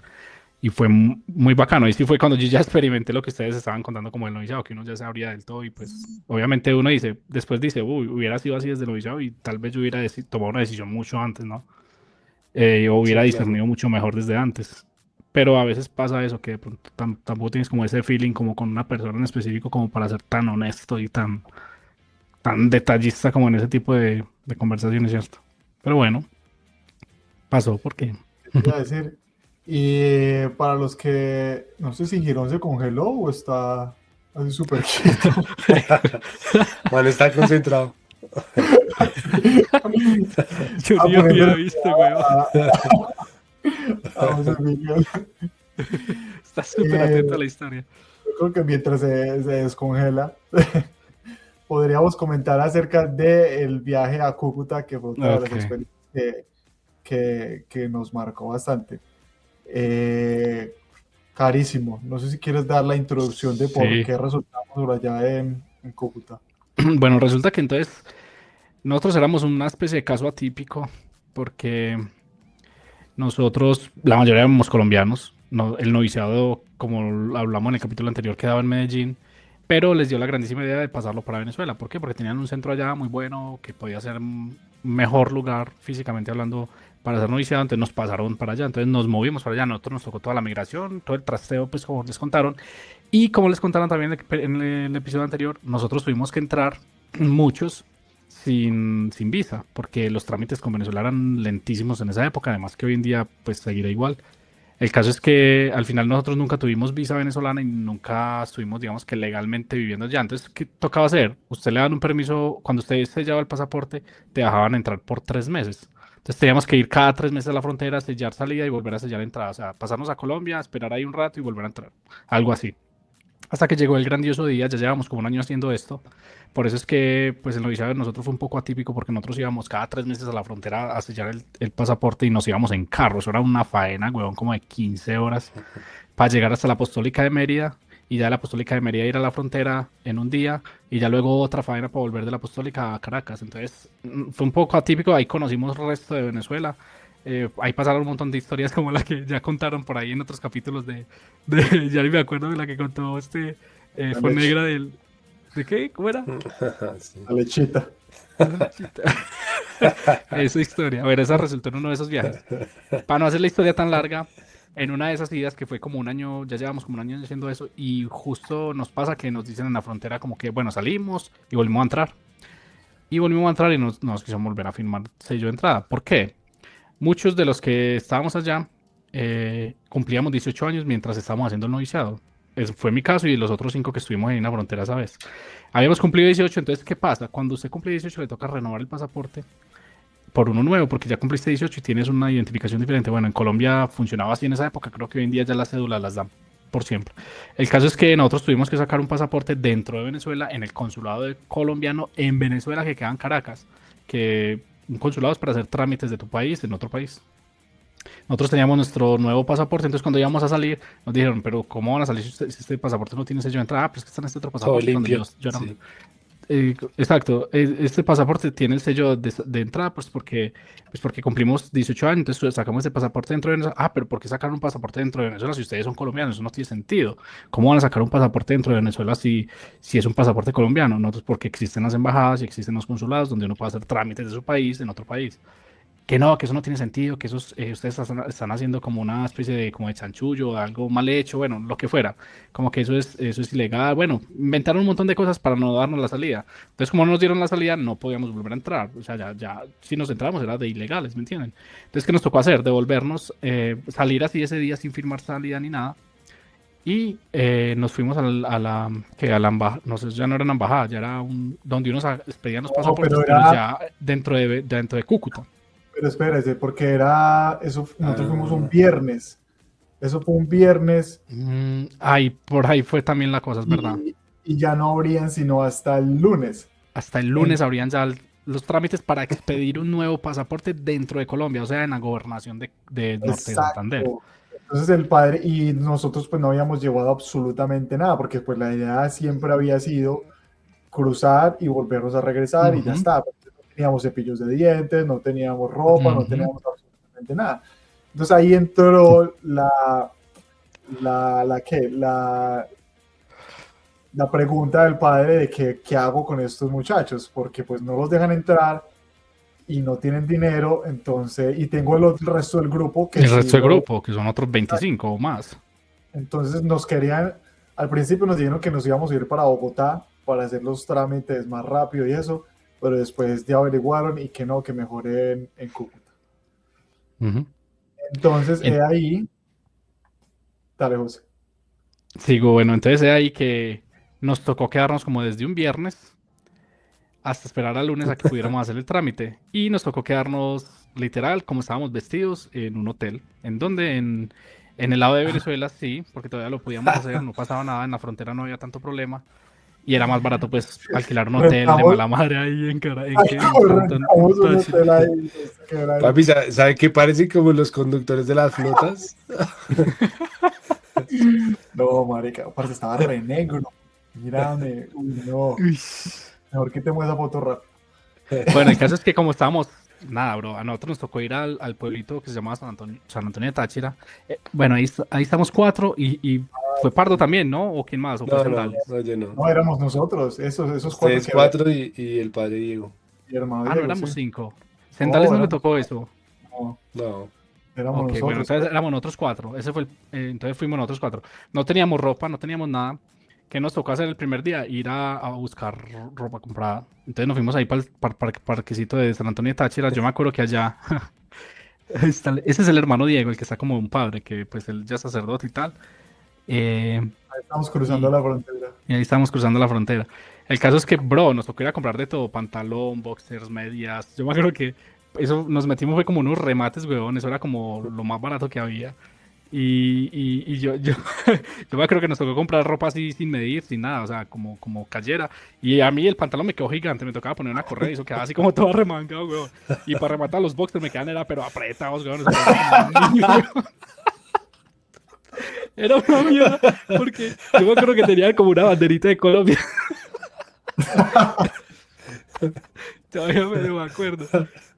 Y fue muy bacano. Y sí fue cuando yo ya experimenté lo que ustedes estaban contando como el noviciado, que uno ya se abría del todo. Y pues, obviamente uno dice, después dice, uy, hubiera sido así desde el noviciado y tal vez yo hubiera tomado una decisión mucho antes, ¿no? O Sí, hubiera claro. discernido mucho mejor desde antes. Pero a veces pasa eso, que de pronto tampoco tienes como ese feeling como con una persona en específico como para ser tan honesto y tan detallista como en ese tipo de conversaciones, ¿cierto? Pero bueno, pasó porque... ¿qué te iba a decir? Y para los que, no sé si Girón se congeló o está así súper quieto. Man, está concentrado. Yo A ni había ponerle visto, weón. a José Miguel. Está súper Eh, atento a la historia. yo creo que mientras se descongela, podríamos comentar acerca del viaje a Cúcuta, que fue otra de las Ok. experiencias que nos marcó bastante. Eh, Carísimo. No sé si quieres dar la introducción de por Sí. qué resultamos por allá en Cúcuta. Bueno, resulta que entonces nosotros éramos una especie de caso atípico porque nosotros, la mayoría éramos colombianos. No, el noviciado, como hablamos en el capítulo anterior, quedaba en Medellín, pero les dio la grandísima idea de pasarlo para Venezuela. ¿Por qué? Porque tenían un centro allá muy bueno, que podía ser un mejor lugar físicamente hablando para hacer noviciado, entonces nos pasaron para allá, entonces nos movimos para allá, nosotros nos tocó toda la migración, todo el trasteo, pues como les contaron, y como les contaron también en el episodio anterior, nosotros tuvimos que entrar muchos sin visa, porque los trámites con Venezuela eran lentísimos en esa época, además que hoy en día pues seguirá igual. El caso es que al final nosotros nunca tuvimos visa venezolana y nunca estuvimos, digamos que legalmente viviendo allá. Entonces, ¿qué tocaba hacer? Usted le dan un permiso, cuando usted sellaba el pasaporte, te dejaban entrar por 3 meses. Entonces Entonces teníamos que ir cada 3 meses a la frontera, sellar salida y volver a sellar entrada. O sea, pasarnos a Colombia, esperar ahí un rato y volver a entrar. Algo así. Hasta que llegó el grandioso día, ya llevamos como un año haciendo esto. Por eso es que pues el noviciado de nosotros fue un poco atípico porque nosotros íbamos cada 3 meses a la frontera a sellar el pasaporte y nos íbamos en carro. Eso era una faena, huevón, como de 15 horas para llegar hasta la Apostólica de Mérida y ya de la Apostólica de Mérida ir a la frontera en un día y ya luego otra faena para volver de la Apostólica a Caracas. Entonces fue un poco atípico, ahí conocimos el resto de Venezuela. Ahí pasaron un montón de historias como la que ya contaron por ahí en otros capítulos ya ni me acuerdo de la que contó fue negra ¿de qué? ¿Cómo era? Sí. La lechita. Esa historia, a ver, esa resultó en uno de esos viajes. Para no hacer la historia tan larga, en una de esas idas que fue como un año, ya llevamos como un año haciendo eso y justo nos pasa que nos dicen en la frontera como que, bueno, salimos y volvimos a entrar. Y volvimos a entrar y nos quisimos volver a firmar sello de entrada. ¿Por qué? Muchos de los que estábamos allá cumplíamos 18 años mientras estábamos haciendo el noviciado. Ese fue mi caso y los otros 5 que estuvimos ahí en la frontera esa vez. Habíamos cumplido 18, entonces, ¿qué pasa? Cuando usted cumple 18 le toca renovar el pasaporte por uno nuevo, porque ya cumpliste 18 y tienes una identificación diferente. Bueno, en Colombia funcionaba así en esa época, creo que hoy en día ya las cédulas las dan por siempre. El caso es que nosotros tuvimos que sacar un pasaporte dentro de Venezuela, en el consulado colombiano en Venezuela que queda en Caracas, que un consulado es para hacer trámites de tu país en otro país. Nosotros teníamos nuestro nuevo pasaporte, entonces cuando íbamos a salir nos dijeron, pero ¿cómo van a salir si este pasaporte no tiene sello de entrada? Ah, pero es que está en este otro Todo pasaporte. Cuando limpio. yo era Sí. exacto, este pasaporte tiene el sello de entrada, pues porque cumplimos 18 años, entonces sacamos este pasaporte dentro de Venezuela. Ah, pero ¿por qué sacar un pasaporte dentro de Venezuela si ustedes son colombianos? Eso no tiene sentido. ¿Cómo van a sacar un pasaporte dentro de Venezuela si es un pasaporte colombiano? Nosotros porque existen las embajadas y existen los consulados donde uno puede hacer trámites de su país en otro país. Que eso no tiene sentido, que ustedes están haciendo como una especie como de chanchullo, algo mal hecho, bueno, lo que fuera, como que eso es ilegal, bueno, inventaron un montón de cosas para no darnos la salida. Entonces, como no nos dieron la salida, no podíamos volver a entrar, o sea, ya si nos entramos era de ilegales, ¿me entienden? Entonces, ¿qué nos tocó hacer? Devolvernos, salir así ese día sin firmar salida ni nada. Y nos fuimos a la embajada, no sé, ya no era una embajada, ya era donde unos expedían los No, pasaportes, pero pero era, ya dentro de Cúcuta. pero espérese, porque era, eso, nosotros fuimos un Ah, viernes. Eso fue un viernes Ay, por ahí fue también la cosa, es verdad. y ya no habrían sino hasta el lunes. Hasta el En- lunes habrían ya los trámites para expedir un nuevo pasaporte dentro de Colombia, o sea, en la gobernación de Norte de Santander. Exacto. Entonces el padre y nosotros pues no habíamos llevado absolutamente nada, porque pues la idea siempre había sido cruzar y volvernos a regresar y ya Ujú, está. No teníamos cepillos de dientes, no teníamos ropa, no ujú. teníamos absolutamente nada. Entonces ahí entró la pregunta del padre de qué hago con estos muchachos, porque pues no los dejan entrar y no tienen dinero, entonces, y tengo el resto del grupo que El sí resto del lo... grupo, que son otros 25 o más. Entonces nos querían, al principio nos dijeron que nos íbamos a ir para Bogotá para hacer los trámites más rápido y eso, pero después ya averiguaron y que no, que mejor en Cúcuta. Ujú. Entonces, En- ahí, dale, José. Sigo, bueno, entonces de ahí que nos tocó quedarnos como desde un viernes hasta esperar al lunes a que pudiéramos hacer el trámite. Y nos tocó quedarnos literal, como estábamos vestidos, en un hotel. ¿En donde en el lado de Venezuela, sí, porque todavía lo podíamos hacer, no pasaba nada, en la frontera no había tanto problema. Y era más barato, pues, alquilar un hotel de Rentamos, mala madre ahí en rentamos un Táchira. hotel ahí. Que era ahí. papi, ¿sabe qué parece como los conductores de las flotas? No, marica, aparte estaba re negro. Mírame, uy, no. Uy. Mejor quitemos esa foto rápido. Bueno, el caso es que como estábamos, nada, bro, a nosotros nos tocó ir al pueblito que se llama San Antonio de Táchira. Bueno, ahí estamos 4 y fue Pardo también, ¿no? ¿O quién más? ¿O fue No, no, Sendales? no, yo no. No, éramos nosotros, esos cuatro Ustedes que había. 4 y el padre Diego. Mi hermano Ah, no, Diego, sí. éramos 5. No, Sendales no le éramos, tocó eso. no, No. éramos Ok, bueno, nosotros. entonces éramos nosotros 4. Entonces fuimos nosotros 4. No teníamos ropa, no teníamos nada. ¿Qué nos tocó hacer el primer día? Ir a buscar ropa comprada. Entonces nos fuimos ahí para el parquecito de San Antonio de Táchira. Yo me acuerdo que allá, ese es el hermano Diego, el que está como un padre, que pues él ya es sacerdote y tal. Eh, Ahí estamos cruzando y, la frontera. y ahí estábamos cruzando la frontera. El caso es que, bro, nos tocó ir a comprar de todo, pantalón, boxers, medias. Yo me acuerdo que eso nos metimos fue como unos remates, weón, eso era como lo más barato que había. Y yo me acuerdo que nos tocó comprar ropa así sin medir, sin nada, o sea, como cayera. Y a mí el pantalón me quedó gigante, me tocaba poner una correa y eso quedaba así como todo arremangado, weón. Y para rematar los boxers me quedan, era pero apretados, weón, eso parecía como un niño, weón. Era una mierda, porque yo me acuerdo que tenía como una banderita de Colombia. Todavía me acuerdo.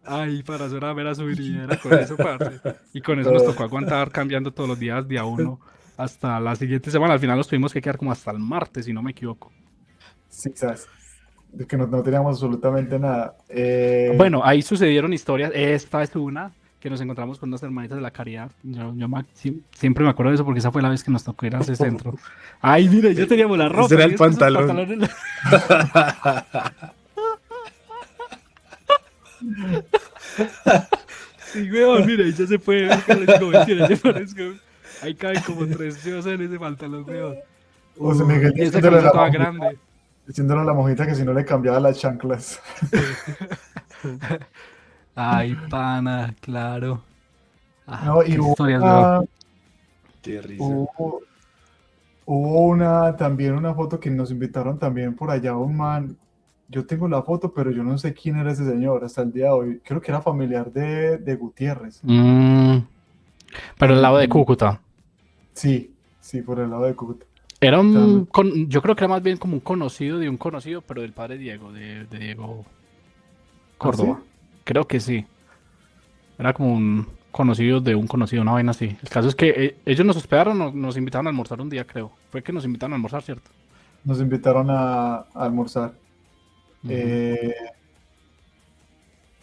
Ay, para hacer una mera subidera con eso, parce. Y con eso nos tocó aguantar cambiando todos los días día uno hasta la siguiente semana. Al final nos tuvimos que quedar como hasta el martes, si no me equivoco. Sí, sabes, de que no teníamos absolutamente nada. Bueno, ahí sucedieron historias. Esta es una que nos encontramos con unas hermanitas de la caridad. Siempre me acuerdo de eso porque esa fue la vez que nos tocó ir a ese centro. Ay, mire, ya teníamos la ropa. Ese era el ¿sí? Es que esos pantalón. Sí, weón, mira, ahí ya se puede ver que les digo, mentira, ya parezco. Ahí caen como 3 en ese pantalón, weón. José Miguel Y esa camisa toda grande. diciéndole a la mojita que si no le cambiaba las chanclas. Ay, pana, claro. Ah, No, y qué historias, weón. Qué risa. hubo también una foto que nos invitaron también por allá un man. Yo tengo la foto, pero yo no sé quién era ese señor hasta el día de hoy. Creo que era familiar de Gutiérrez. Pero el lado de Cúcuta. Sí, por el lado de Cúcuta. Era yo creo que era más bien como un conocido de un conocido, pero del padre Diego, de Diego Córdoba. ¿Ah, sí? Creo que sí. Era como un conocido de un conocido, una vaina así. El caso es que ellos nos hospedaron, nos invitaron a almorzar un día, creo. Fue que nos invitaron a almorzar, ¿cierto? Nos invitaron a almorzar.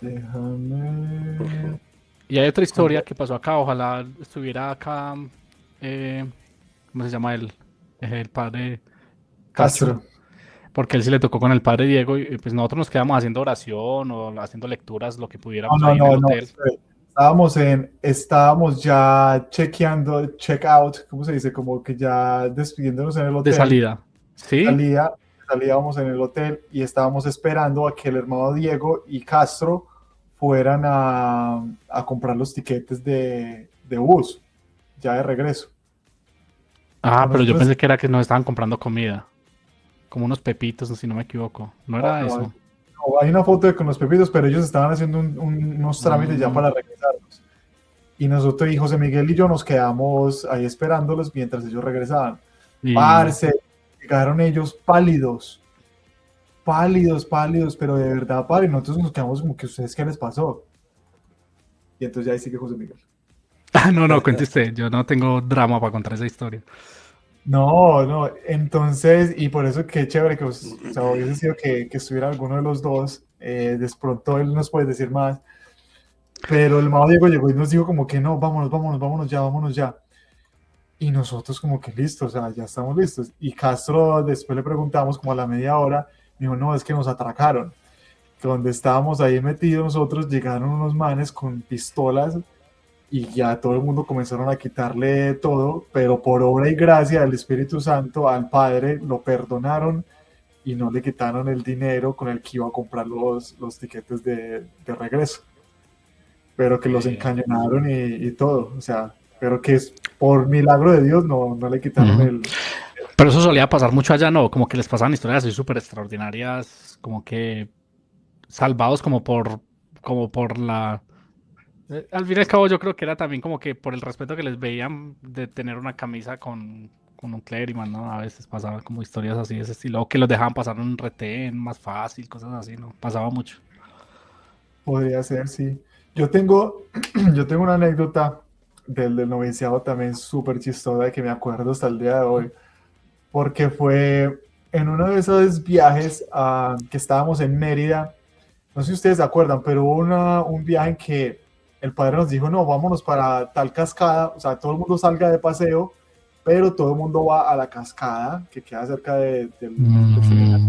Déjame... Y hay otra historia que pasó acá, ojalá estuviera acá, ¿cómo se llama él? El padre Castro. porque él sí le tocó con el padre Diego y pues nosotros nos quedamos haciendo oración o haciendo lecturas, lo que pudiéramos ahí en el hotel. Espere. Estábamos ya chequeando, check out, ¿cómo se dice? Como que ya despidiéndonos en el hotel. De salida, ¿sí? Salíamos en el hotel y estábamos esperando a que el hermano Diego y Castro fueran a comprar los tiquetes de bus, ya de regreso. Pero yo pensé que era que nos estaban comprando comida, como unos pepitos, si no me equivoco. ¿No era eso? No, hay una foto con los pepitos, pero ellos estaban haciendo unos trámites ya para regresarnos. Y nosotros y José Miguel y yo nos quedamos ahí esperándolos mientras ellos regresaban. Parce, llegaron ellos pálidos, pero de verdad pálidos. Nosotros nos quedamos como que ustedes qué les pasó. Y entonces ya ahí sigue José Miguel. No, cuente usted, yo no tengo drama para contar esa historia. No, entonces, y por eso qué chévere que hubiese sido que estuviera alguno de los dos, de pronto él nos puede decir más, pero el hermano Diego llegó y nos dijo como que no, vámonos ya, y nosotros como que listos, o sea, ya estamos listos, y Castro después le preguntamos como a la media hora, dijo no, es que nos atracaron, donde estábamos ahí metidos nosotros, llegaron unos manes con pistolas, y ya todo el mundo comenzaron a quitarle todo, pero por obra y gracia del Espíritu Santo al Padre lo perdonaron y no le quitaron el dinero con el que iba a comprar los tiquetes de regreso, pero que los encañonaron y todo, o sea, pero que es por milagro de Dios no le quitaron el... Pero eso solía pasar mucho allá, ¿no? Como que les pasaban historias así súper extraordinarias, como que salvados como por la... Al fin y al cabo yo creo que era también como que por el respeto que les veían de tener una camisa con un clériman, ¿no? A veces pasaban como historias así de ese estilo, o que los dejaban pasar un retén más fácil, cosas así, ¿no? Pasaba mucho. Podría ser, sí. Yo tengo una anécdota del noviciado también súper chistosa que me acuerdo hasta el día de hoy, porque fue en uno de esos viajes que estábamos en Mérida, no sé si ustedes se acuerdan, pero hubo un viaje en que el padre nos dijo, no, vámonos para tal cascada, o sea, todo el mundo salga de paseo, pero todo el mundo va a la cascada que queda cerca del seminario.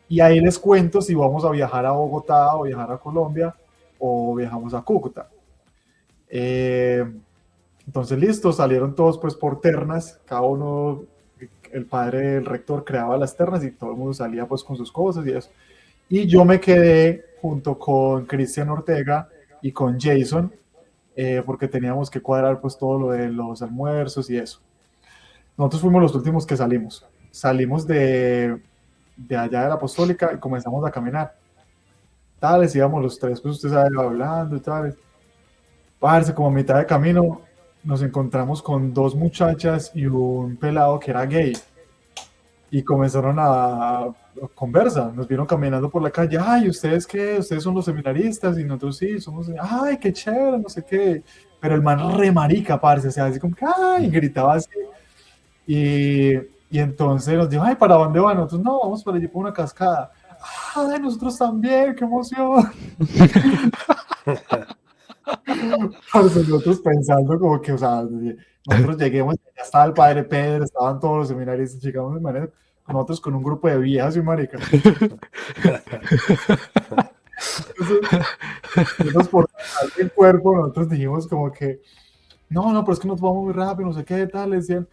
Y ahí les cuento si vamos a viajar a Bogotá o viajar a Colombia o viajamos a Cúcuta. Entonces, listo, salieron todos pues por ternas, cada uno, el padre, el rector creaba las ternas y todo el mundo salía pues con sus cosas y eso. Y yo me quedé junto con Cristian Ortega y con Jason, porque teníamos que cuadrar pues todo lo de los almuerzos y eso. Nosotros fuimos los últimos que salimos. Salimos de allá de la Apostólica y comenzamos a caminar. Tales, íbamos los tres, pues usted sabe, hablando y tales. Parce, como a mitad de camino nos encontramos con dos muchachas y un pelado que era gay. Y comenzaron a conversar, nos vieron caminando por la calle. Ay, ¿ustedes qué? Ustedes son los seminaristas y nosotros sí, somos. Ay, qué chévere, no sé qué. Pero el man re marica, parce, o sea, así como que, ay, gritaba así. Y entonces nos dijo, ay, ¿para dónde van? Nosotros, no, vamos para allí por una cascada. Ay, nosotros también, qué emoción. Parce, nosotros pensando como que, o sea, nosotros lleguemos, ya estaba el padre Pedro, estaban todos los seminaristas, llegamos de manera, nosotros con un grupo de viejas y marica. Entonces, por el cuerpo, nosotros dijimos como que, no, pero es que nos vamos muy rápido, no sé qué tal, decían,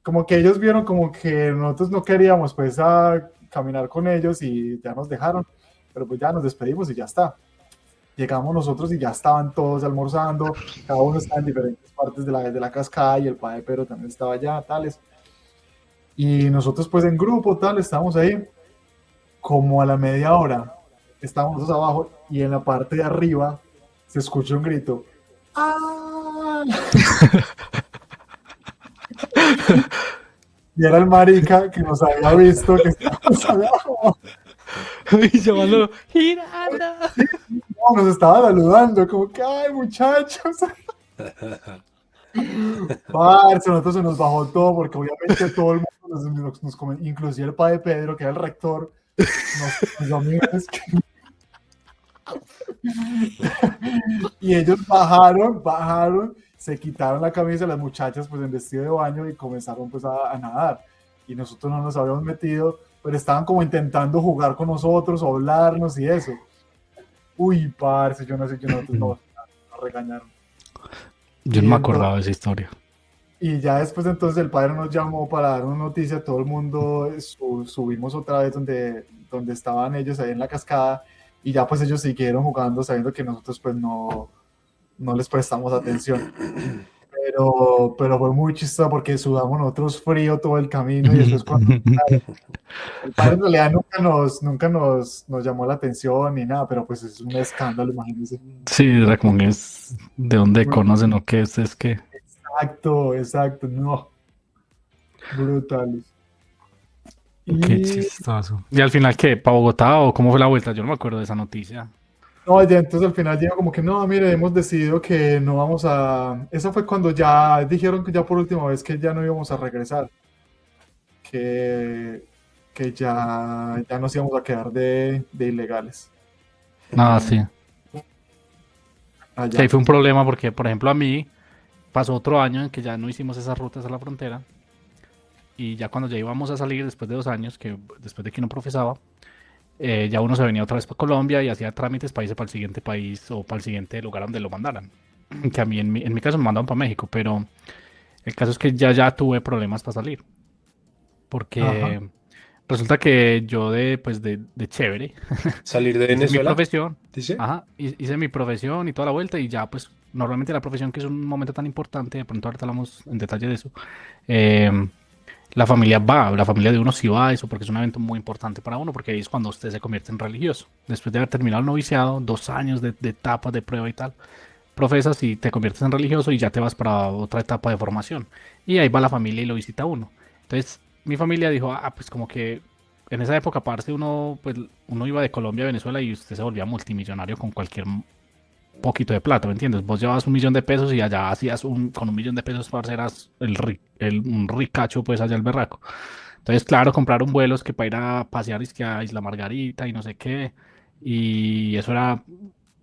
como que ellos vieron como que nosotros no queríamos pues a caminar con ellos y ya nos dejaron, pero pues ya nos despedimos y ya está. Llegamos nosotros y ya estaban todos almorzando, cada uno estaba en diferentes partes de la cascada y el padre Pedro también estaba allá, tales. Y nosotros pues en grupo, tal, estábamos ahí, como a la media hora, estábamos nosotros abajo y en la parte de arriba se escuchó un grito. ¡Ah! Y era el marica que nos había visto que estábamos abajo. Y llamándolo, ¡Giranda! No, nos estaba saludando, como que, ¡ay, muchachos! Parce, nosotros se nos bajó todo, porque obviamente todo el mundo nos comentó, inclusive el padre Pedro, que era el rector, y ellos bajaron, se quitaron la camisa, las muchachas pues en vestido de baño y comenzaron pues a nadar. Y nosotros no nos habíamos metido, pero estaban como intentando jugar con nosotros, o hablarnos y eso. Uy, parce, yo no sé, nosotros nos regañaron. Yo no me acordaba de esa historia. Y ya después entonces el padre nos llamó para darnos noticia, todo el mundo subimos otra vez donde estaban ellos ahí en la cascada, y ya pues ellos siguieron jugando sabiendo que nosotros pues no les prestamos atención. Pero fue muy chistoso porque sudamos nosotros frío todo el camino y después cuando el padre en realidad nunca nos llamó la atención ni nada, pero pues es un escándalo, imagínense. Sí, era como que es de dónde conocen o qué es que. Exacto, no. Brutales. Qué chistoso. ¿Y al final qué? ¿Para Bogotá o cómo fue la vuelta? Yo no me acuerdo de esa noticia. No, ya entonces al final llegó como que no, mire, hemos decidido que no vamos a. Eso fue cuando ya dijeron que ya por última vez que ya no íbamos a regresar. Que ya nos íbamos a quedar de ilegales. Ah, sí. Allá. Que ahí fue un problema porque, por ejemplo, a mí pasó otro año en que ya no hicimos esas rutas a la frontera. Y ya cuando ya íbamos a salir después de 2 años, que después de que uno profesaba, ya uno se venía otra vez para Colombia y hacía trámites para irse para el siguiente país o para el siguiente lugar donde lo mandaran. Que a mí, en mi caso, me mandaron para México, pero el caso es que ya tuve problemas para salir. Porque Ajá. resulta que yo de chévere, Salir de hice mi Venezuela, profesión, dice. ajá, hice mi profesión y toda la vuelta y ya pues normalmente la profesión, que es un momento tan importante, de pronto ahorita hablamos en detalle de eso, la familia de uno sí va a eso porque es un evento muy importante para uno, porque ahí es cuando usted se convierte en religioso. Después de haber terminado el noviciado, 2 años de etapas de prueba y tal, profesas y te conviertes en religioso y ya te vas para otra etapa de formación. Y ahí va la familia y lo visita a uno. Entonces mi familia dijo, pues como que en esa época, aparte uno iba de Colombia a Venezuela y usted se volvía multimillonario con cualquier poquito de plata, ¿me entiendes? Vos llevabas 1.000.000 de pesos y allá hacías con 1.000.000 de pesos, parce, eras un ricacho, pues allá el berraco. Entonces, claro, compraron vuelos que para ir a pasear a Isla Margarita y no sé qué, y eso era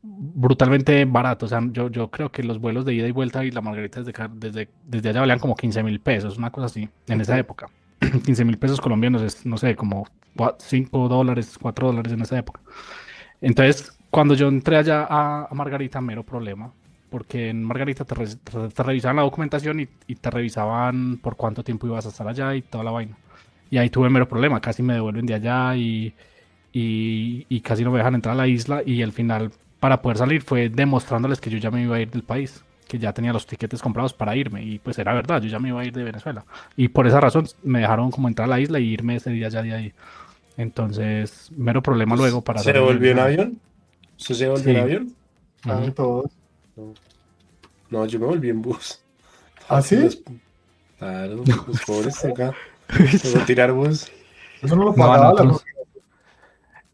brutalmente barato. O sea, yo creo que los vuelos de ida y vuelta a Isla Margarita desde allá valían como 15.000 pesos, una cosa así, en esa época. 15.000 pesos colombianos es, no sé, como $5, $4 en esa época. Entonces, cuando yo entré allá a Margarita, mero problema, porque en Margarita te revisaban la documentación y te revisaban por cuánto tiempo ibas a estar allá y toda la vaina. Y ahí tuve mero problema, casi me devuelven de allá y y casi no me dejan entrar a la isla y al final para poder salir fue demostrándoles que yo ya me iba a ir del país, que ya tenía los tiquetes comprados para irme y pues era verdad, yo ya me iba a ir de Venezuela y por esa razón me dejaron como entrar a la isla y irme ese día ya de ahí. Entonces, mero problema luego Pues, para ¿se salir de devolvió en Venezuela. avión? ¿Usted se devolvió en Sí. avión? Claro, Ujú. todos. No, no, yo me volví en bus. ¿Ah, Papi, sí? claro, los pobres tocó tirar bus. Eso no lo No, a pagaba la nosotros. propiedad.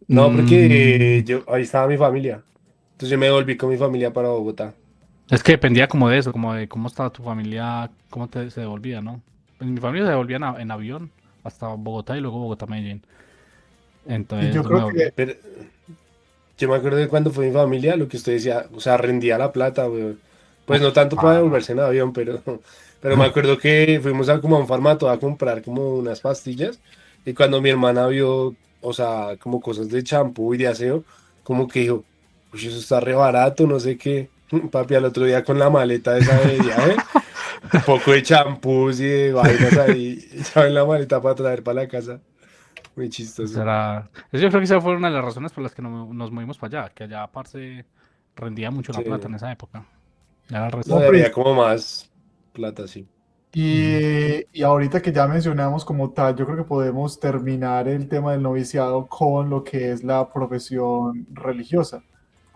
No, porque mm, ahí estaba mi familia. Entonces yo me volví con mi familia para Bogotá. es que dependía como de eso, como de cómo estaba tu familia, se devolvía, ¿no? Pues mi familia se devolvía en avión hasta Bogotá y luego Bogotá-Medellín. Y Entonces yo yo me creo volví. que, Pero yo me acuerdo de cuando fue mi familia, lo que usted decía, o sea, rendía la plata, weón. Pues no tanto para Ah, devolverse en avión, pero me acuerdo que fuimos a como a un farmato a comprar como unas pastillas y cuando mi hermana vio, o sea, como cosas de champú y de aseo, como que dijo, uy, eso está re barato, no sé qué. Papi, al otro día con la maleta esa de viaje, un poco de champús y de vainas ahí, echaba en la maleta para traer para la casa. Muy chistoso. yo creo que esa fue una de las razones por las que nos movimos para allá, que allá aparte rendía mucho la plata Sí. en esa época. Ya era el No, resto. no, había como más plata, sí. Ujú, y ahorita que ya mencionamos como tal, yo creo que podemos terminar el tema del noviciado con lo que es la profesión religiosa.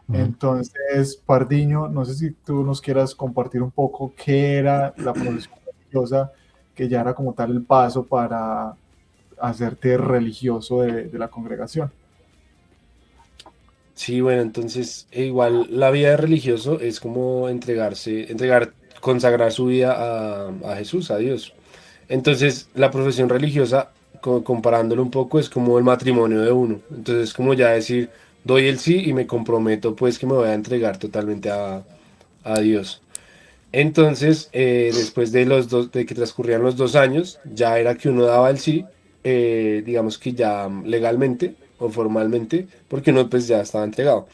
ujú. Entonces, Pardiño, no sé si tú nos quieras compartir un poco qué era la profesión religiosa, que ya era como tal el paso para hacerte religioso de la congregación. Sí, bueno, entonces igual la vida de religioso es como consagrar su vida a Jesús, a Dios. Entonces la profesión religiosa, comparándolo un poco, es como el matrimonio de uno. Entonces como ya decir, doy el sí y me comprometo pues que me voy a entregar totalmente a Dios. Entonces, después de de que transcurrían los 2 años, ya era que uno daba el sí, digamos que ya legalmente o formalmente, porque uno pues ya estaba entregado.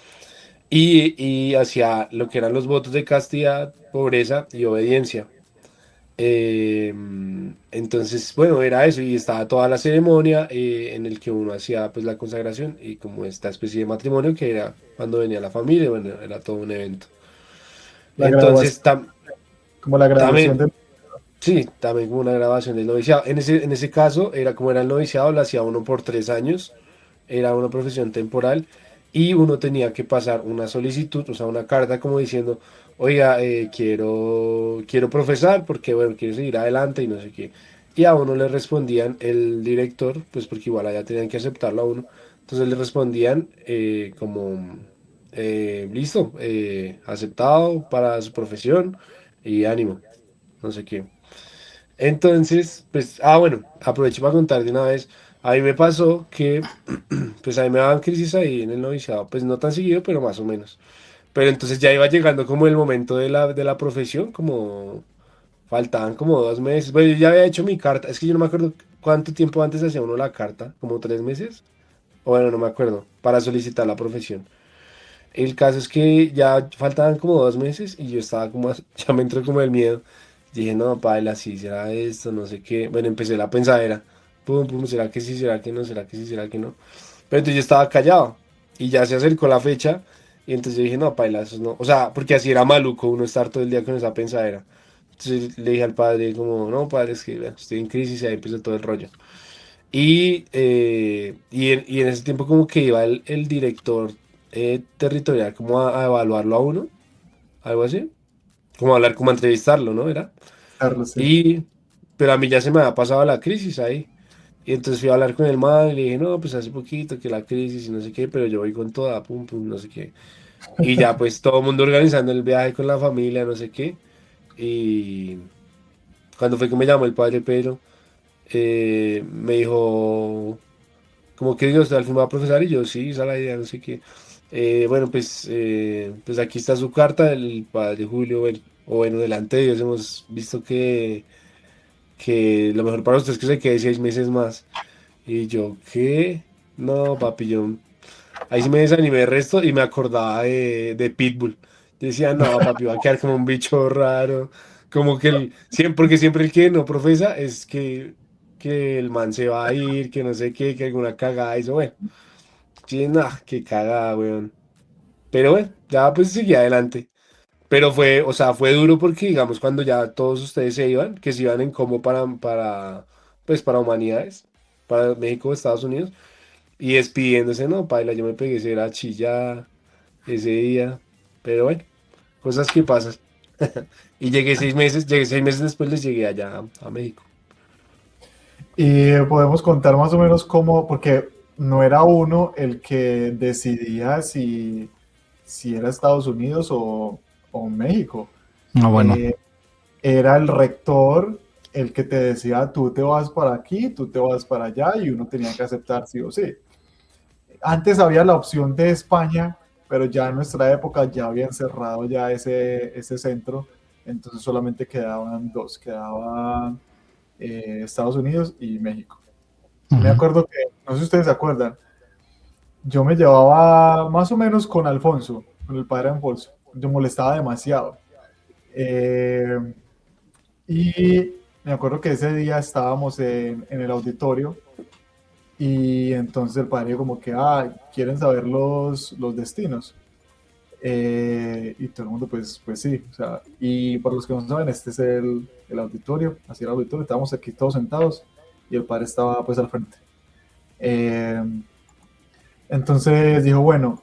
Y hacia lo que eran los votos de castidad, pobreza y obediencia. Eh, entonces, bueno, era eso y estaba toda la ceremonia en el que uno hacía pues la consagración y como esta especie de matrimonio que era cuando venía la familia, bueno, era todo un evento. La graduación, Entonces, como la graduación también del... sí, también como una grabación del noviciado. En ese caso, era como era el noviciado, lo hacía uno por 3 años, era una profesión temporal y uno tenía que pasar una solicitud, o sea, una carta como diciendo, oiga, quiero profesar porque, bueno, quiero seguir adelante y no sé qué. Y a uno le respondían el director, pues porque igual allá tenían que aceptarlo a uno. Entonces le respondían como, listo, aceptado para su profesión y ánimo, no sé qué. Entonces, pues, bueno, aprovecho para contar de una vez. A mí me pasó que, pues, a mí me daban crisis ahí en el noviciado, pues no tan seguido, pero más o menos. Pero entonces ya iba llegando como el momento de la profesión, como faltaban como 2 meses. Bueno, yo ya había hecho mi carta, es que yo no me acuerdo cuánto tiempo antes hacía uno la carta, como 3 meses, o bueno, no me acuerdo, para solicitar la profesión. El caso es que ya faltaban como 2 meses y yo estaba como, ya me entró como el miedo. Dije, no, paila, sí, será esto, no sé qué. Bueno, empecé la pensadera. Pum, pum, ¿será que sí, será que no, será que sí, será que no? Pero entonces yo estaba callado y ya se acercó la fecha y entonces yo dije, no, paila, eso no. O sea, porque así era maluco uno estar todo el día con esa pensadera. Entonces le dije al padre como, no, padre, es que vea, estoy en crisis y ahí empezó todo el rollo. Y en ese tiempo como que iba el director territorial como a evaluarlo a uno, algo así, como a hablar, como a entrevistarlo, ¿no? Era. Carlos, sí. Y, pero a mí ya se me había pasado la crisis ahí. Y entonces fui a hablar con el man y le dije, no, pues hace poquito que la crisis y no sé qué, pero yo voy con toda, pum, pum, no sé qué. Y ya pues todo el mundo organizando el viaje con la familia, no sé qué. Y cuando fue que me llamó el padre Pedro, me dijo... Como que Dios al fin va a profesar y yo, sí, esa es la idea, no sé qué. Bueno, pues aquí está su carta del padre Julio, bueno, o bueno, delante de Dios hemos visto que lo mejor para usted es que se quede 6 meses más. Y yo, ¿qué? No, papi, ahí sí me desanimé el resto y me acordaba de Pitbull. Yo decía, no, papi, va a quedar como un bicho raro. Como que porque siempre el que no profesa es que el man se va a ir, que no sé qué, que alguna cagada hizo, bueno. Sí, no, qué cagada, weón. Pero bueno, ya pues seguí adelante. Pero fue, o sea, fue duro porque, digamos, cuando ya todos ustedes se iban, que se iban en combo pues para humanidades, para México, Estados Unidos, y despidiéndose, no, paila, yo me pegué, era chilla ese día. Pero bueno, cosas que pasan. Y llegué 6 meses después, les llegué allá a México. Y podemos contar más o menos cómo, porque no era uno el que decidía si era Estados Unidos o México. No, bueno. Era el rector el que te decía, tú te vas para aquí, tú te vas para allá, y uno tenía que aceptar sí o sí. Antes había la opción de España, pero ya en nuestra época ya habían cerrado ya ese centro, entonces solamente quedaban dos, quedaban Estados Unidos y México. Me Ujú. acuerdo que, no sé si ustedes se acuerdan, yo me llevaba más o menos con Alfonso, con el padre Alfonso, yo molestaba demasiado. Eh, y me acuerdo que ese día estábamos en el auditorio y entonces el padre como que, quieren saber los destinos. Y todo el mundo, pues sí, o sea, y por los que no saben, este es el auditorio, así era el auditorio, estábamos aquí todos sentados y el padre estaba pues al frente. Eh, entonces dijo, bueno,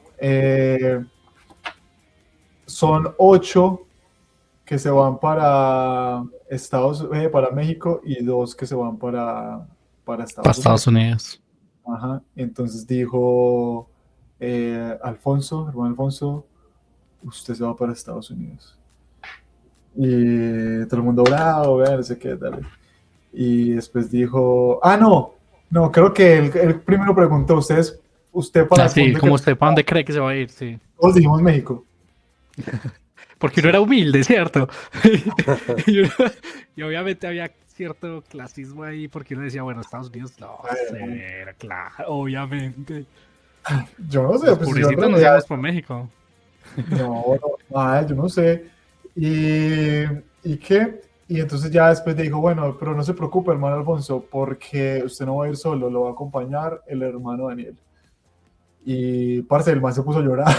son 8 que se van para México y 2 que se van para Para Estados Estados Unidos. Unidos. Ajá. Entonces dijo Alfonso, hermano Alfonso, usted se va para Estados Unidos. Y todo el mundo bravo, no sé qué, dale. Y después dijo, no, creo que él primero preguntó, ¿usted para Así, dónde cree? como usted, ¿para dónde cree que se va a ir? Sí. Todos dijimos México. Porque uno Sí. era humilde, ¿cierto? Y, y obviamente había cierto clasismo ahí, porque uno decía, bueno, Estados Unidos, no, Bueno, severo, claro, obviamente. yo no sé, Los pues yo en purisitas nos realidad, íbamos por México. no, normal, yo no sé. ¿Y qué? Y entonces ya después dijo, bueno, pero no se preocupe, hermano Alfonso, porque usted no va a ir solo, lo va a acompañar el hermano Daniel. Y parce, el man se puso a llorar.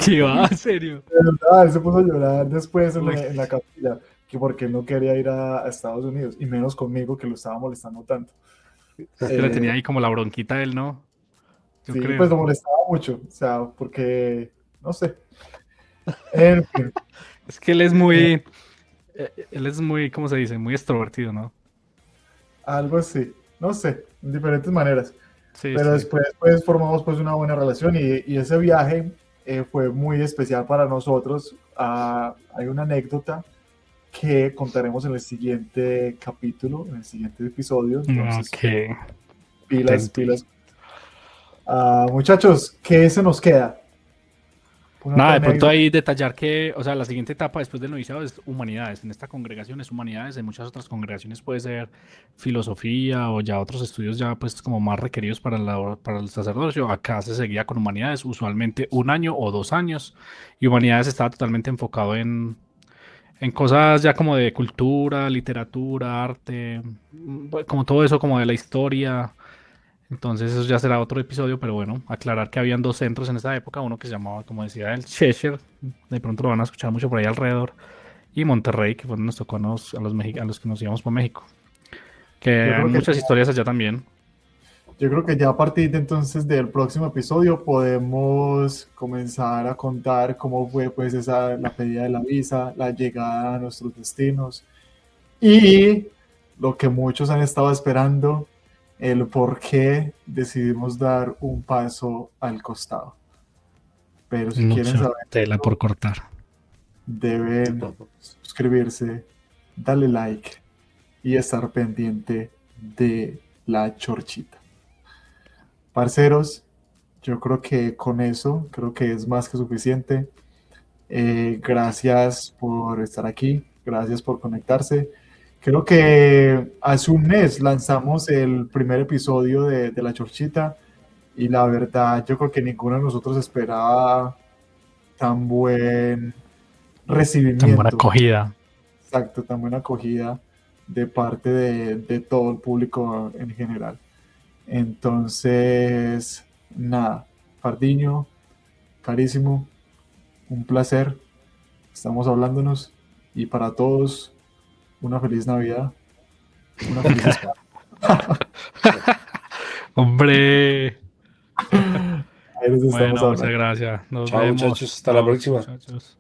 ¿Qué va? ¿En serio? De verdad, él se puso a llorar después Uy, en la capilla, que porque él no quería ir a Estados Unidos, y menos conmigo que lo estaba molestando tanto. es que le Eh, tenía ahí como la bronquita a él, ¿no? Yo sí, pues creo. lo molestaba mucho, o sea, porque, no sé. En fin, Es que él es muy, ¿cómo se dice? Muy extrovertido, ¿no? algo así, no sé, en diferentes maneras. Sí, Pero sí. después pues formamos pues una buena relación, y ese viaje fue muy especial para nosotros. Hay una anécdota que contaremos en el siguiente capítulo, en el siguiente episodio. Entonces, Ok, pilas, atento. pilas. Muchachos, ¿qué se nos queda? Una Nada, otra de pronto anécdota. ahí detallar que, o sea, la siguiente etapa después del noviciado es humanidades. En esta congregación es humanidades, en muchas otras congregaciones puede ser filosofía o ya otros estudios ya pues como más requeridos para el sacerdocio. Acá se seguía con humanidades, usualmente 1 año o 2 años, y humanidades estaba totalmente enfocado en cosas ya como de cultura, literatura, arte, como todo eso como de la historia. Entonces eso ya será otro episodio, pero bueno, aclarar que habían 2 centros en esa época, uno que se llamaba, como decía, el Cheshire, de pronto lo van a escuchar mucho por ahí alrededor, y Monterrey, que fue donde nos tocó a los que nos íbamos por México, que Yo hay creo que muchas historias allá también. Yo creo que ya a partir de entonces del próximo episodio podemos comenzar a contar cómo fue pues la pedida de la visa, la llegada a nuestros destinos y lo que muchos han estado esperando, el por qué decidimos dar un paso al costado. Pero si quieren Mucha saber, tela por cortar. deben suscribirse, darle like y estar pendiente de la chorchita. Parceros, yo creo que con eso, creo que es más que suficiente. Gracias por estar aquí, gracias por conectarse. Creo que hace un mes lanzamos el primer episodio de La Chorchita, y la verdad yo creo que ninguno de nosotros esperaba tan buen Tan buena recibimiento, acogida. exacto, tan buena acogida de parte de todo el público en general. Entonces, nada, Pardiño, carísimo, un placer. Estamos hablándonos y para todos, una feliz Navidad, una feliz Pascua. Hombre, Ahí nos estamos bueno, muchas hablando. gracias. Nos Chao, vemos. muchachos. Hasta la Chao, próxima. muchachos.